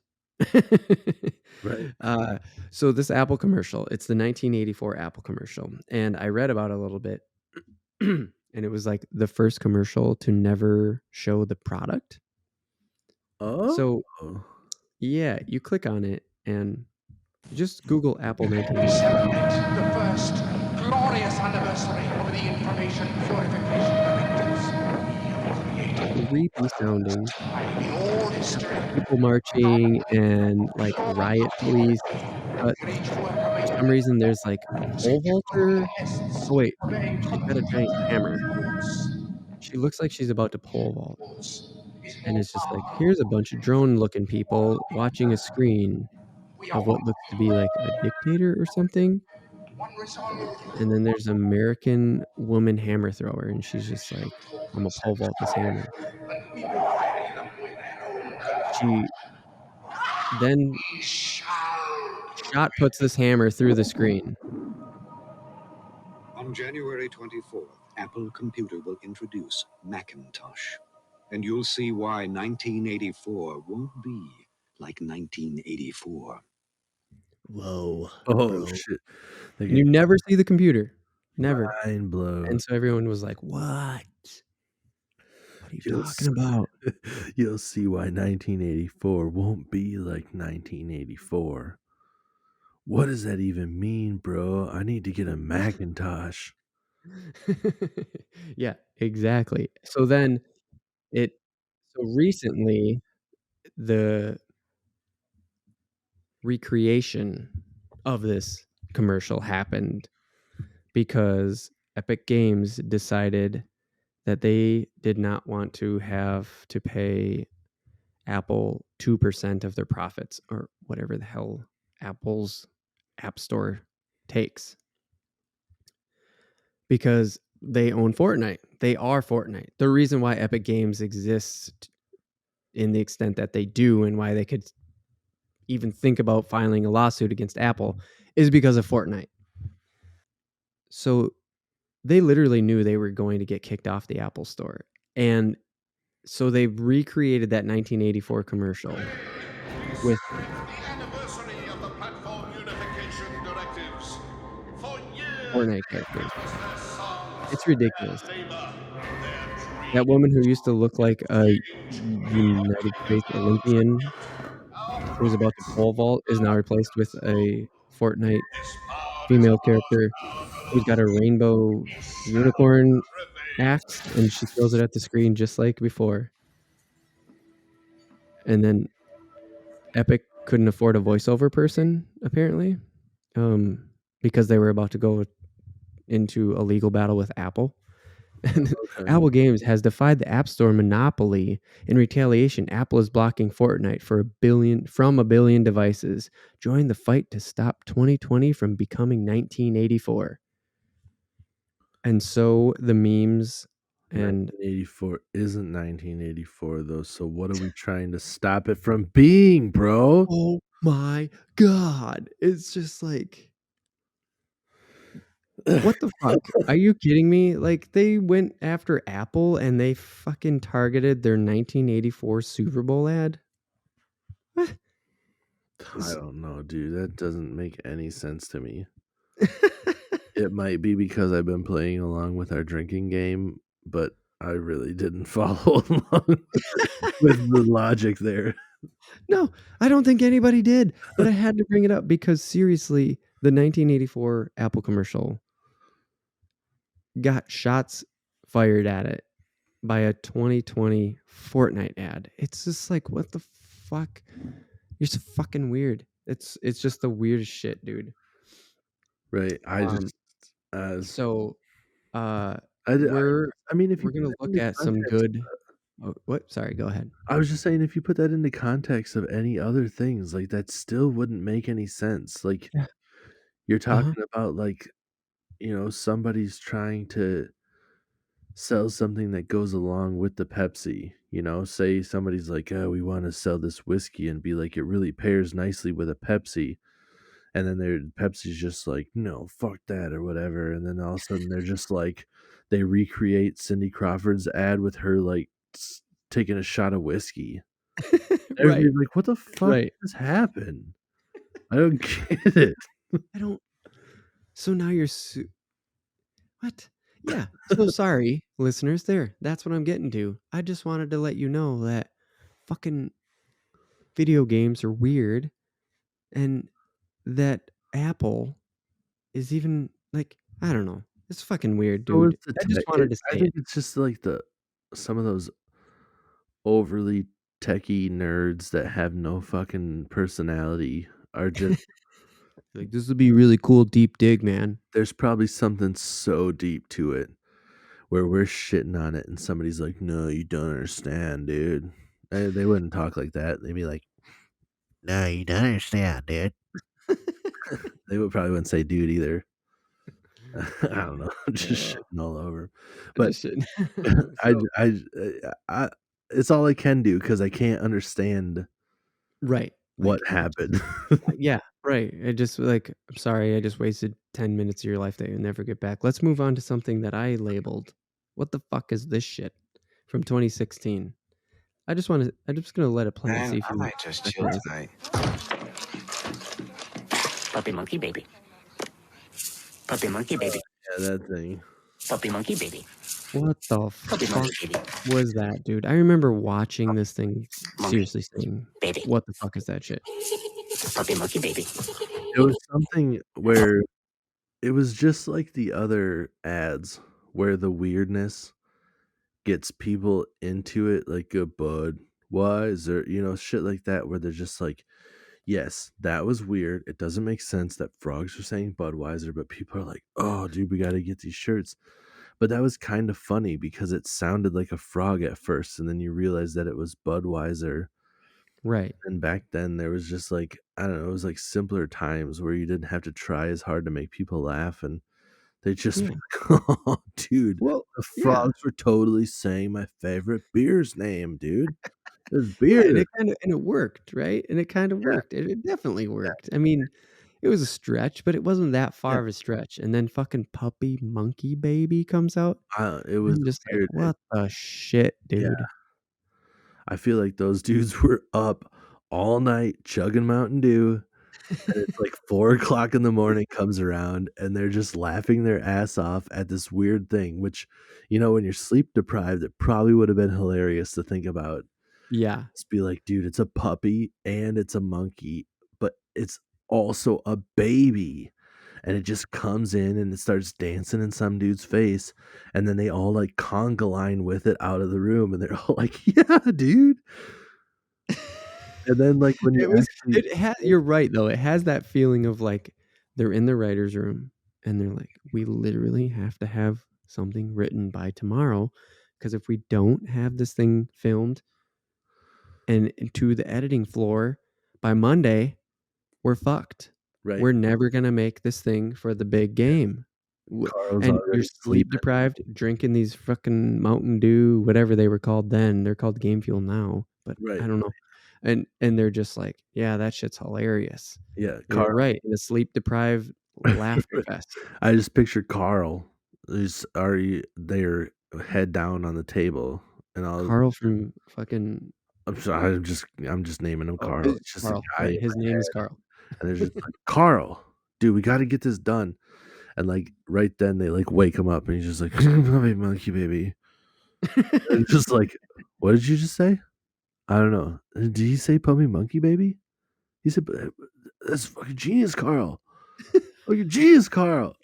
Right. Uh, so this Apple commercial, it's the 1984 Apple commercial, and I read about it a little bit, and it was like the first commercial to never show the product. Oh. So yeah, you click on it and just Google Apple We 1984. celebrate the first glorious anniversary of the information purification directives. Creepy sounding, In all history, people marching and like riot police. But for some reason, there's like a pole vaulter. Oh wait, she's got a giant hammer. She looks like she's about to pole vault, and it's just like, here's a bunch of drone-looking people watching a screen of what looks to be like a dictator or something. And then there's an American woman hammer thrower, and she's just like, "I'm a pole vault this hammer." She then shot puts this hammer through the screen. On January 24th, Apple Computer will introduce Macintosh. And you'll see why 1984 won't be like 1984. Whoa, Oh, bro. shit. And you never see the computer. Never. Mind blown. And so everyone was like, "What? What are you You'll talking about?" You'll see why 1984 won't be like 1984. What does that even mean, bro? I need to get a Macintosh. Yeah, exactly. So then it so recently, the recreation of this commercial happened because Epic Games decided that they did not want to have to pay Apple 2% of their profits or whatever the hell Apple's App Store takes, because they own Fortnite. They are Fortnite. The reason why Epic Games exists in the extent that they do and why they could even think about filing a lawsuit against Apple is because of Fortnite. So they literally knew they were going to get kicked off the Apple Store. And so they recreated that 1984 commercial with Fortnite characters. It's ridiculous. That woman who used to look like a United States Olympian who was about to pole vault is now replaced with a Fortnite female character who's got a rainbow unicorn axe, and she throws it at the screen just like before. And then Epic couldn't afford a voiceover person, apparently, because they were about to go into a legal battle with Apple. And Okay. Apple Games has defied the App Store monopoly. In retaliation, Apple is blocking Fortnite from a billion devices. Join the fight to stop 2020 from becoming 1984. And so the memes and 1984 isn't 1984 though. So what are we trying to stop it from being, bro? oh my god, it's just like, what the fuck? Are you kidding me? Like, they went after Apple and they fucking targeted their 1984 Super Bowl ad? What? I don't know, dude. That doesn't make any sense to me. It might be because I've been playing along with our drinking game, but I really didn't follow along with the logic there. No, I don't think anybody did, but I had to bring it up because seriously, the 1984 Apple commercial got shots fired at it by a 2020 Fortnite ad. It's just like, what the fuck? You're so fucking weird. It's just the weirdest shit, dude. Right. I just So, I we're mean, if you gonna put that look into at some context good. Oh, what? Sorry, go ahead. I was just saying if you put that into context of any other things, like, that still wouldn't make any sense. Like, Yeah. you're Uh-huh. talking about, like, somebody's trying to sell something that goes along with the Pepsi, Say somebody's like, "Oh, we wanna sell this whiskey," and be like, "It really pairs nicely with a Pepsi." And then Pepsi's just like, "No, fuck that," or whatever, and then all of a sudden they're just like they recreate Cindy Crawford's ad with her, like, taking a shot of whiskey. Right. Everybody's like, "What the fuck Right. just happened? I don't get it." I don't. So now you're what? Yeah. So sorry, listeners. That's what I'm getting to. I just wanted to let you know that fucking video games are weird, and that Apple is even like, I don't know. It's fucking weird, So is dude. the I just tech wanted to I say think it. it's just like some of those overly techie nerds that have no fucking personality are just Like, this would be really cool deep dig, man. there's probably something so deep to it where we're shitting on it and somebody's like, "No, you don't understand, dude." They wouldn't talk like that. They'd be like, "No, you don't understand, dude." They probably wouldn't say dude either. I don't know. Just shitting all over. But Just shit. I So I it's all I can do because I can't understand right. what Like, happened. yeah, right. I just like, I'm sorry, I just wasted 10 minutes of your life that you'll never get back. Let's move on to something that I labeled. What the fuck is this shit from 2016? I'm just gonna let it play and see Man, if I you might just chill recognize it. tonight. Puppy monkey baby. Puppy monkey baby. Yeah, that thing. Puppy monkey baby. What the Puppy fuck monkey baby. was that, dude? I remember watching this thing, seriously saying, Baby. what the fuck is that shit? Puppy monkey baby. It was something where it was just like the other ads where the weirdness gets people into it, like a Budweiser, shit like that, where they're just like, yes, that was weird. It doesn't make sense that frogs are saying Budweiser, but people are like, "Oh, dude, we got to get these shirts." But that was kind of funny because it sounded like a frog at first, and then you realize that it was Budweiser. Right. And back then, there was just like, I don't know, it was like simpler times where you didn't have to try as hard to make people laugh, and they just, Yeah. oh, dude, Well, the yeah. frogs were totally saying my favorite beer's name, dude. It was Yeah, and beer. it worked, right? And it kind of Yeah, worked. It definitely worked. I mean, it was a stretch, but it wasn't that yeah. far of a stretch. And then fucking Puppy Monkey Baby comes out. It was I'm just like, weird. what the shit, Yeah, dude? I feel like those dudes were up all night chugging Mountain Dew, and it's like 4 o'clock in the morning comes around, and they're just laughing their ass off at this weird thing, which, when you're sleep deprived, it probably would have been hilarious to think about. Yeah. Just be like, dude, it's a puppy and it's a monkey, but it's also a baby. And it just comes in and it starts dancing in some dude's face. And then they all like conga line with it out of the room. And they're all like, yeah, dude. And then like when you actually, You're right though. It has that feeling of like they're in the writer's room and they're like, we literally have to have something written by tomorrow, because if we don't have this thing filmed and to the editing floor by Monday, we're fucked. Right. We're never gonna make this thing for the big game. Carl's And you're already sleep sleeping. deprived, drinking these fucking Mountain Dew, whatever they were called then. They're called Game Fuel now, but Right. I don't know. And they're just like, yeah, that shit's hilarious. Yeah, You're Carl. right. The sleep deprived laughter fest. I just picture Carl. He's already there, head down on the table, and all. Carl from fucking. I'm sorry. I'm just naming him Carl. It's just Carl. a guy. Right. In His my name is head, Carl. and they're just like, Carl, dude, we got to get this done. And like right then, they like wake him up, and he's just like, "Puppy monkey baby," and just like, what did you just say? I don't know. Did he say puppy monkey baby? He said, "That's fucking genius, Carl. Fucking genius, Carl.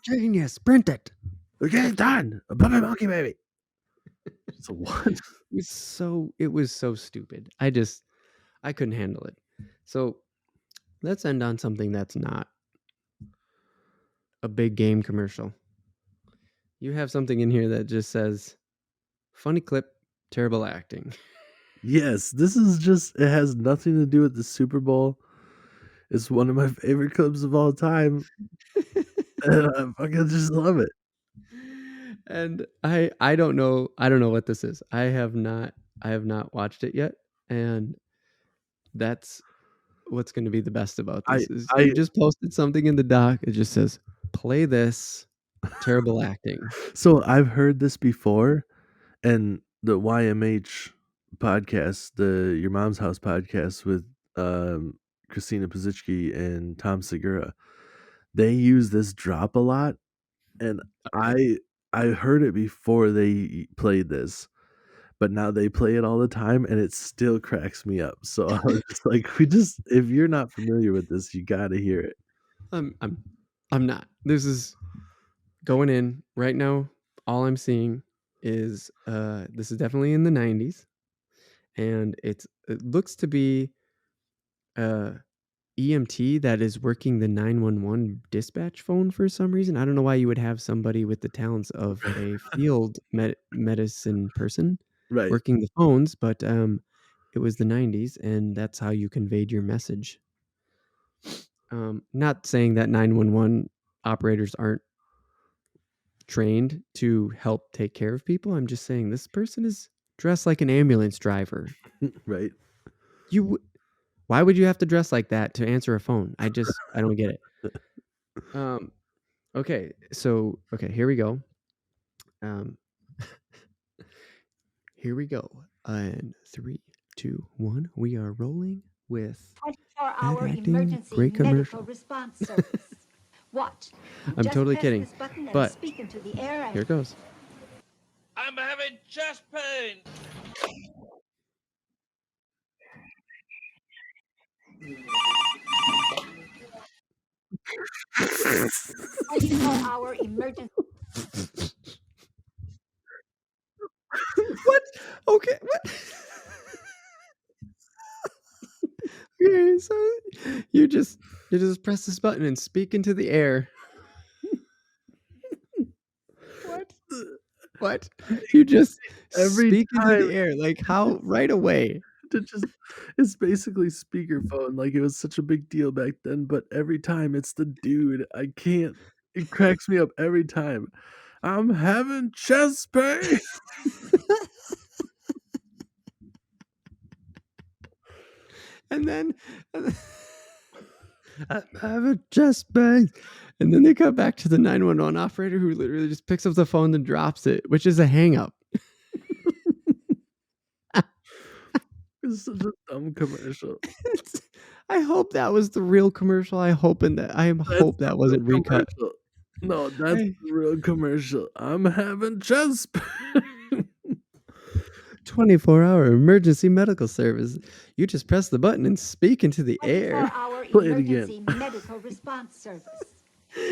Genius. Print it. We're getting done. A puppy monkey baby." So what? It was so stupid. I couldn't handle it. So let's end on something that's not a big game commercial. You have something in here that just says funny clip, terrible acting. Yes, this is just, it has nothing to do with the Super Bowl. It's one of my favorite clips of all time. And I fucking just love it. And I don't know what this is. I have not watched it yet, and that's what's going to be the best about this is you just posted something in the doc. It just says play this terrible acting. So I've heard this before, and the YMH podcast, the Your Mom's House podcast with Christina Pazicki and Tom Segura, they use this drop a lot, and I heard it before they played this, but now they play it all the time, and it still cracks me up. So I was just like, if you're not familiar with this, you got to hear it. I'm not. This is going in right now. All I'm seeing is this is definitely in the 90s, and it looks to be EMT that is working the 911 dispatch phone for some reason. I don't know why you would have somebody with the talents of a field medicine person Right. working the phones, but it was the 90s, and that's how you conveyed your message. Not saying that 911 operators aren't trained to help take care of people. I'm just saying this person is dressed like an ambulance driver. Right. Why would you have to dress like that to answer a phone? I don't get it. Okay, so here we go. Here we go. And 3, 2, 1. We are rolling with 24-hour acting, emergency great medical commercial. response service. Watch. I'm Just totally press kidding, this button and but speak into the air and here it goes. I'm having chest pain. Twenty-four-hour emergency. What? Okay, what? Okay, so you just press this button and speak into the air. What? You just Every speak into time. the air, like how right away. It's basically speakerphone. Like, it was such a big deal back then, but every time it's the dude. I can't. It cracks me up every time. I'm having chest pain. And then I'm having chest pain. And then they cut back to the 911 operator who literally just picks up the phone and drops it, which is a hang up. It's such a dumb commercial. I hope that was the real commercial. I hope that wasn't recut. Commercial. No, that's the real commercial. I'm having chest pain. 24-hour emergency medical service. You just press the button and speak into the air. 24-hour Play it emergency again. medical response service.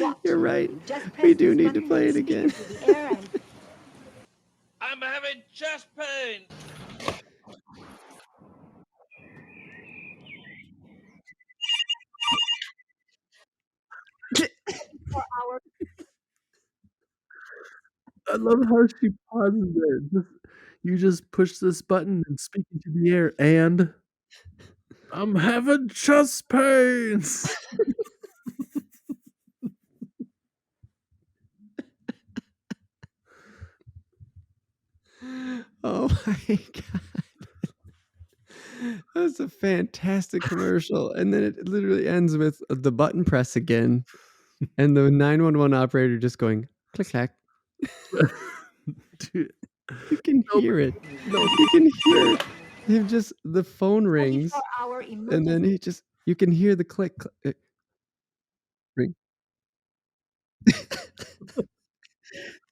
Watch. You're right. Just press We do this need to button play and it speak again. into the air and I'm having chest pain. I love how she pauses there. You just push this button and speak into the air, and I'm having chest pains. Oh my god. That's a fantastic commercial. And then it literally ends with the button press again and the 911 operator just going click clack. Dude, You can hear it. You can hear him just the phone rings 24-hour and then emergency. he just you can hear the click, ring.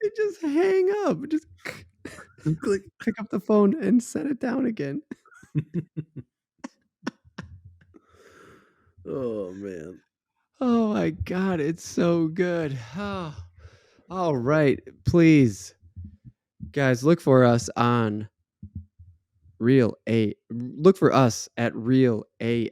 They just hang up. Just click, pick up the phone and set it down again. Oh, man. Oh my god, it's so good. Oh. All right, please, guys, look for us on look for us at realaf.tv.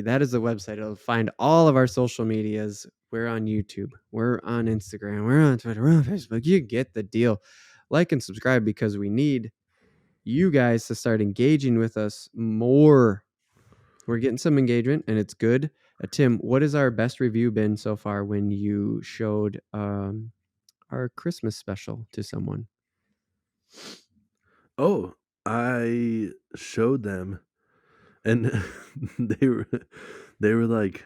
That is the website. It'll find all of our social medias. We're on YouTube. We're on Instagram. We're on Twitter. We're on Facebook. You get the deal. Like and subscribe because we need you guys to start engaging with us more. We're getting some engagement and it's good. Tim, what has our best review been so far when you showed our Christmas special to someone? Oh, I showed them, and they were like,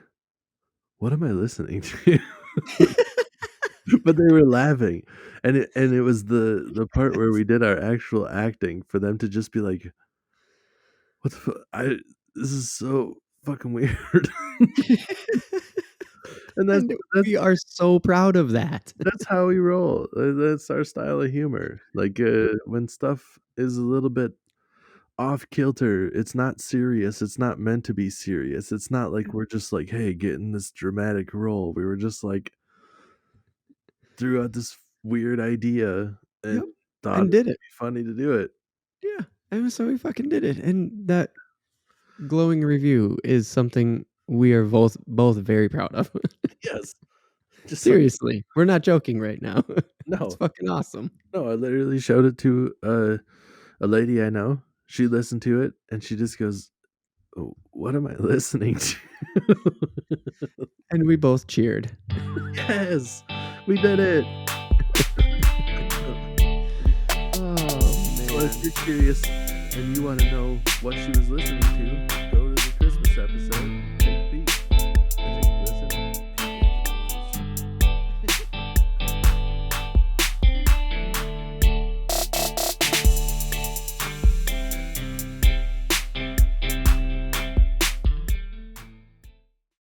"What am I listening to?" But they were laughing, and it was the part where we did our actual acting for them to just be like, "What the this is so fucking weird." And And we are so proud of that. that's how we roll. That's our style of humor. Like, when stuff is a little bit off kilter, it's not serious. It's not meant to be serious. It's not like we're just like, "Hey, get in this dramatic role." We were just like threw out this weird idea and Yep, thought and it'd did be it. funny to do it. Yeah, and so we fucking did it, and that glowing review is something we are both very proud of. Yes. Just like, Seriously, we're not joking right now. It's no. fucking awesome. No, I literally showed it to a lady I know. She listened to it and she just goes, "Oh, what am I listening to?" And we both cheered. Yes, we did it. Oh So if man. you're curious and you want to know what she was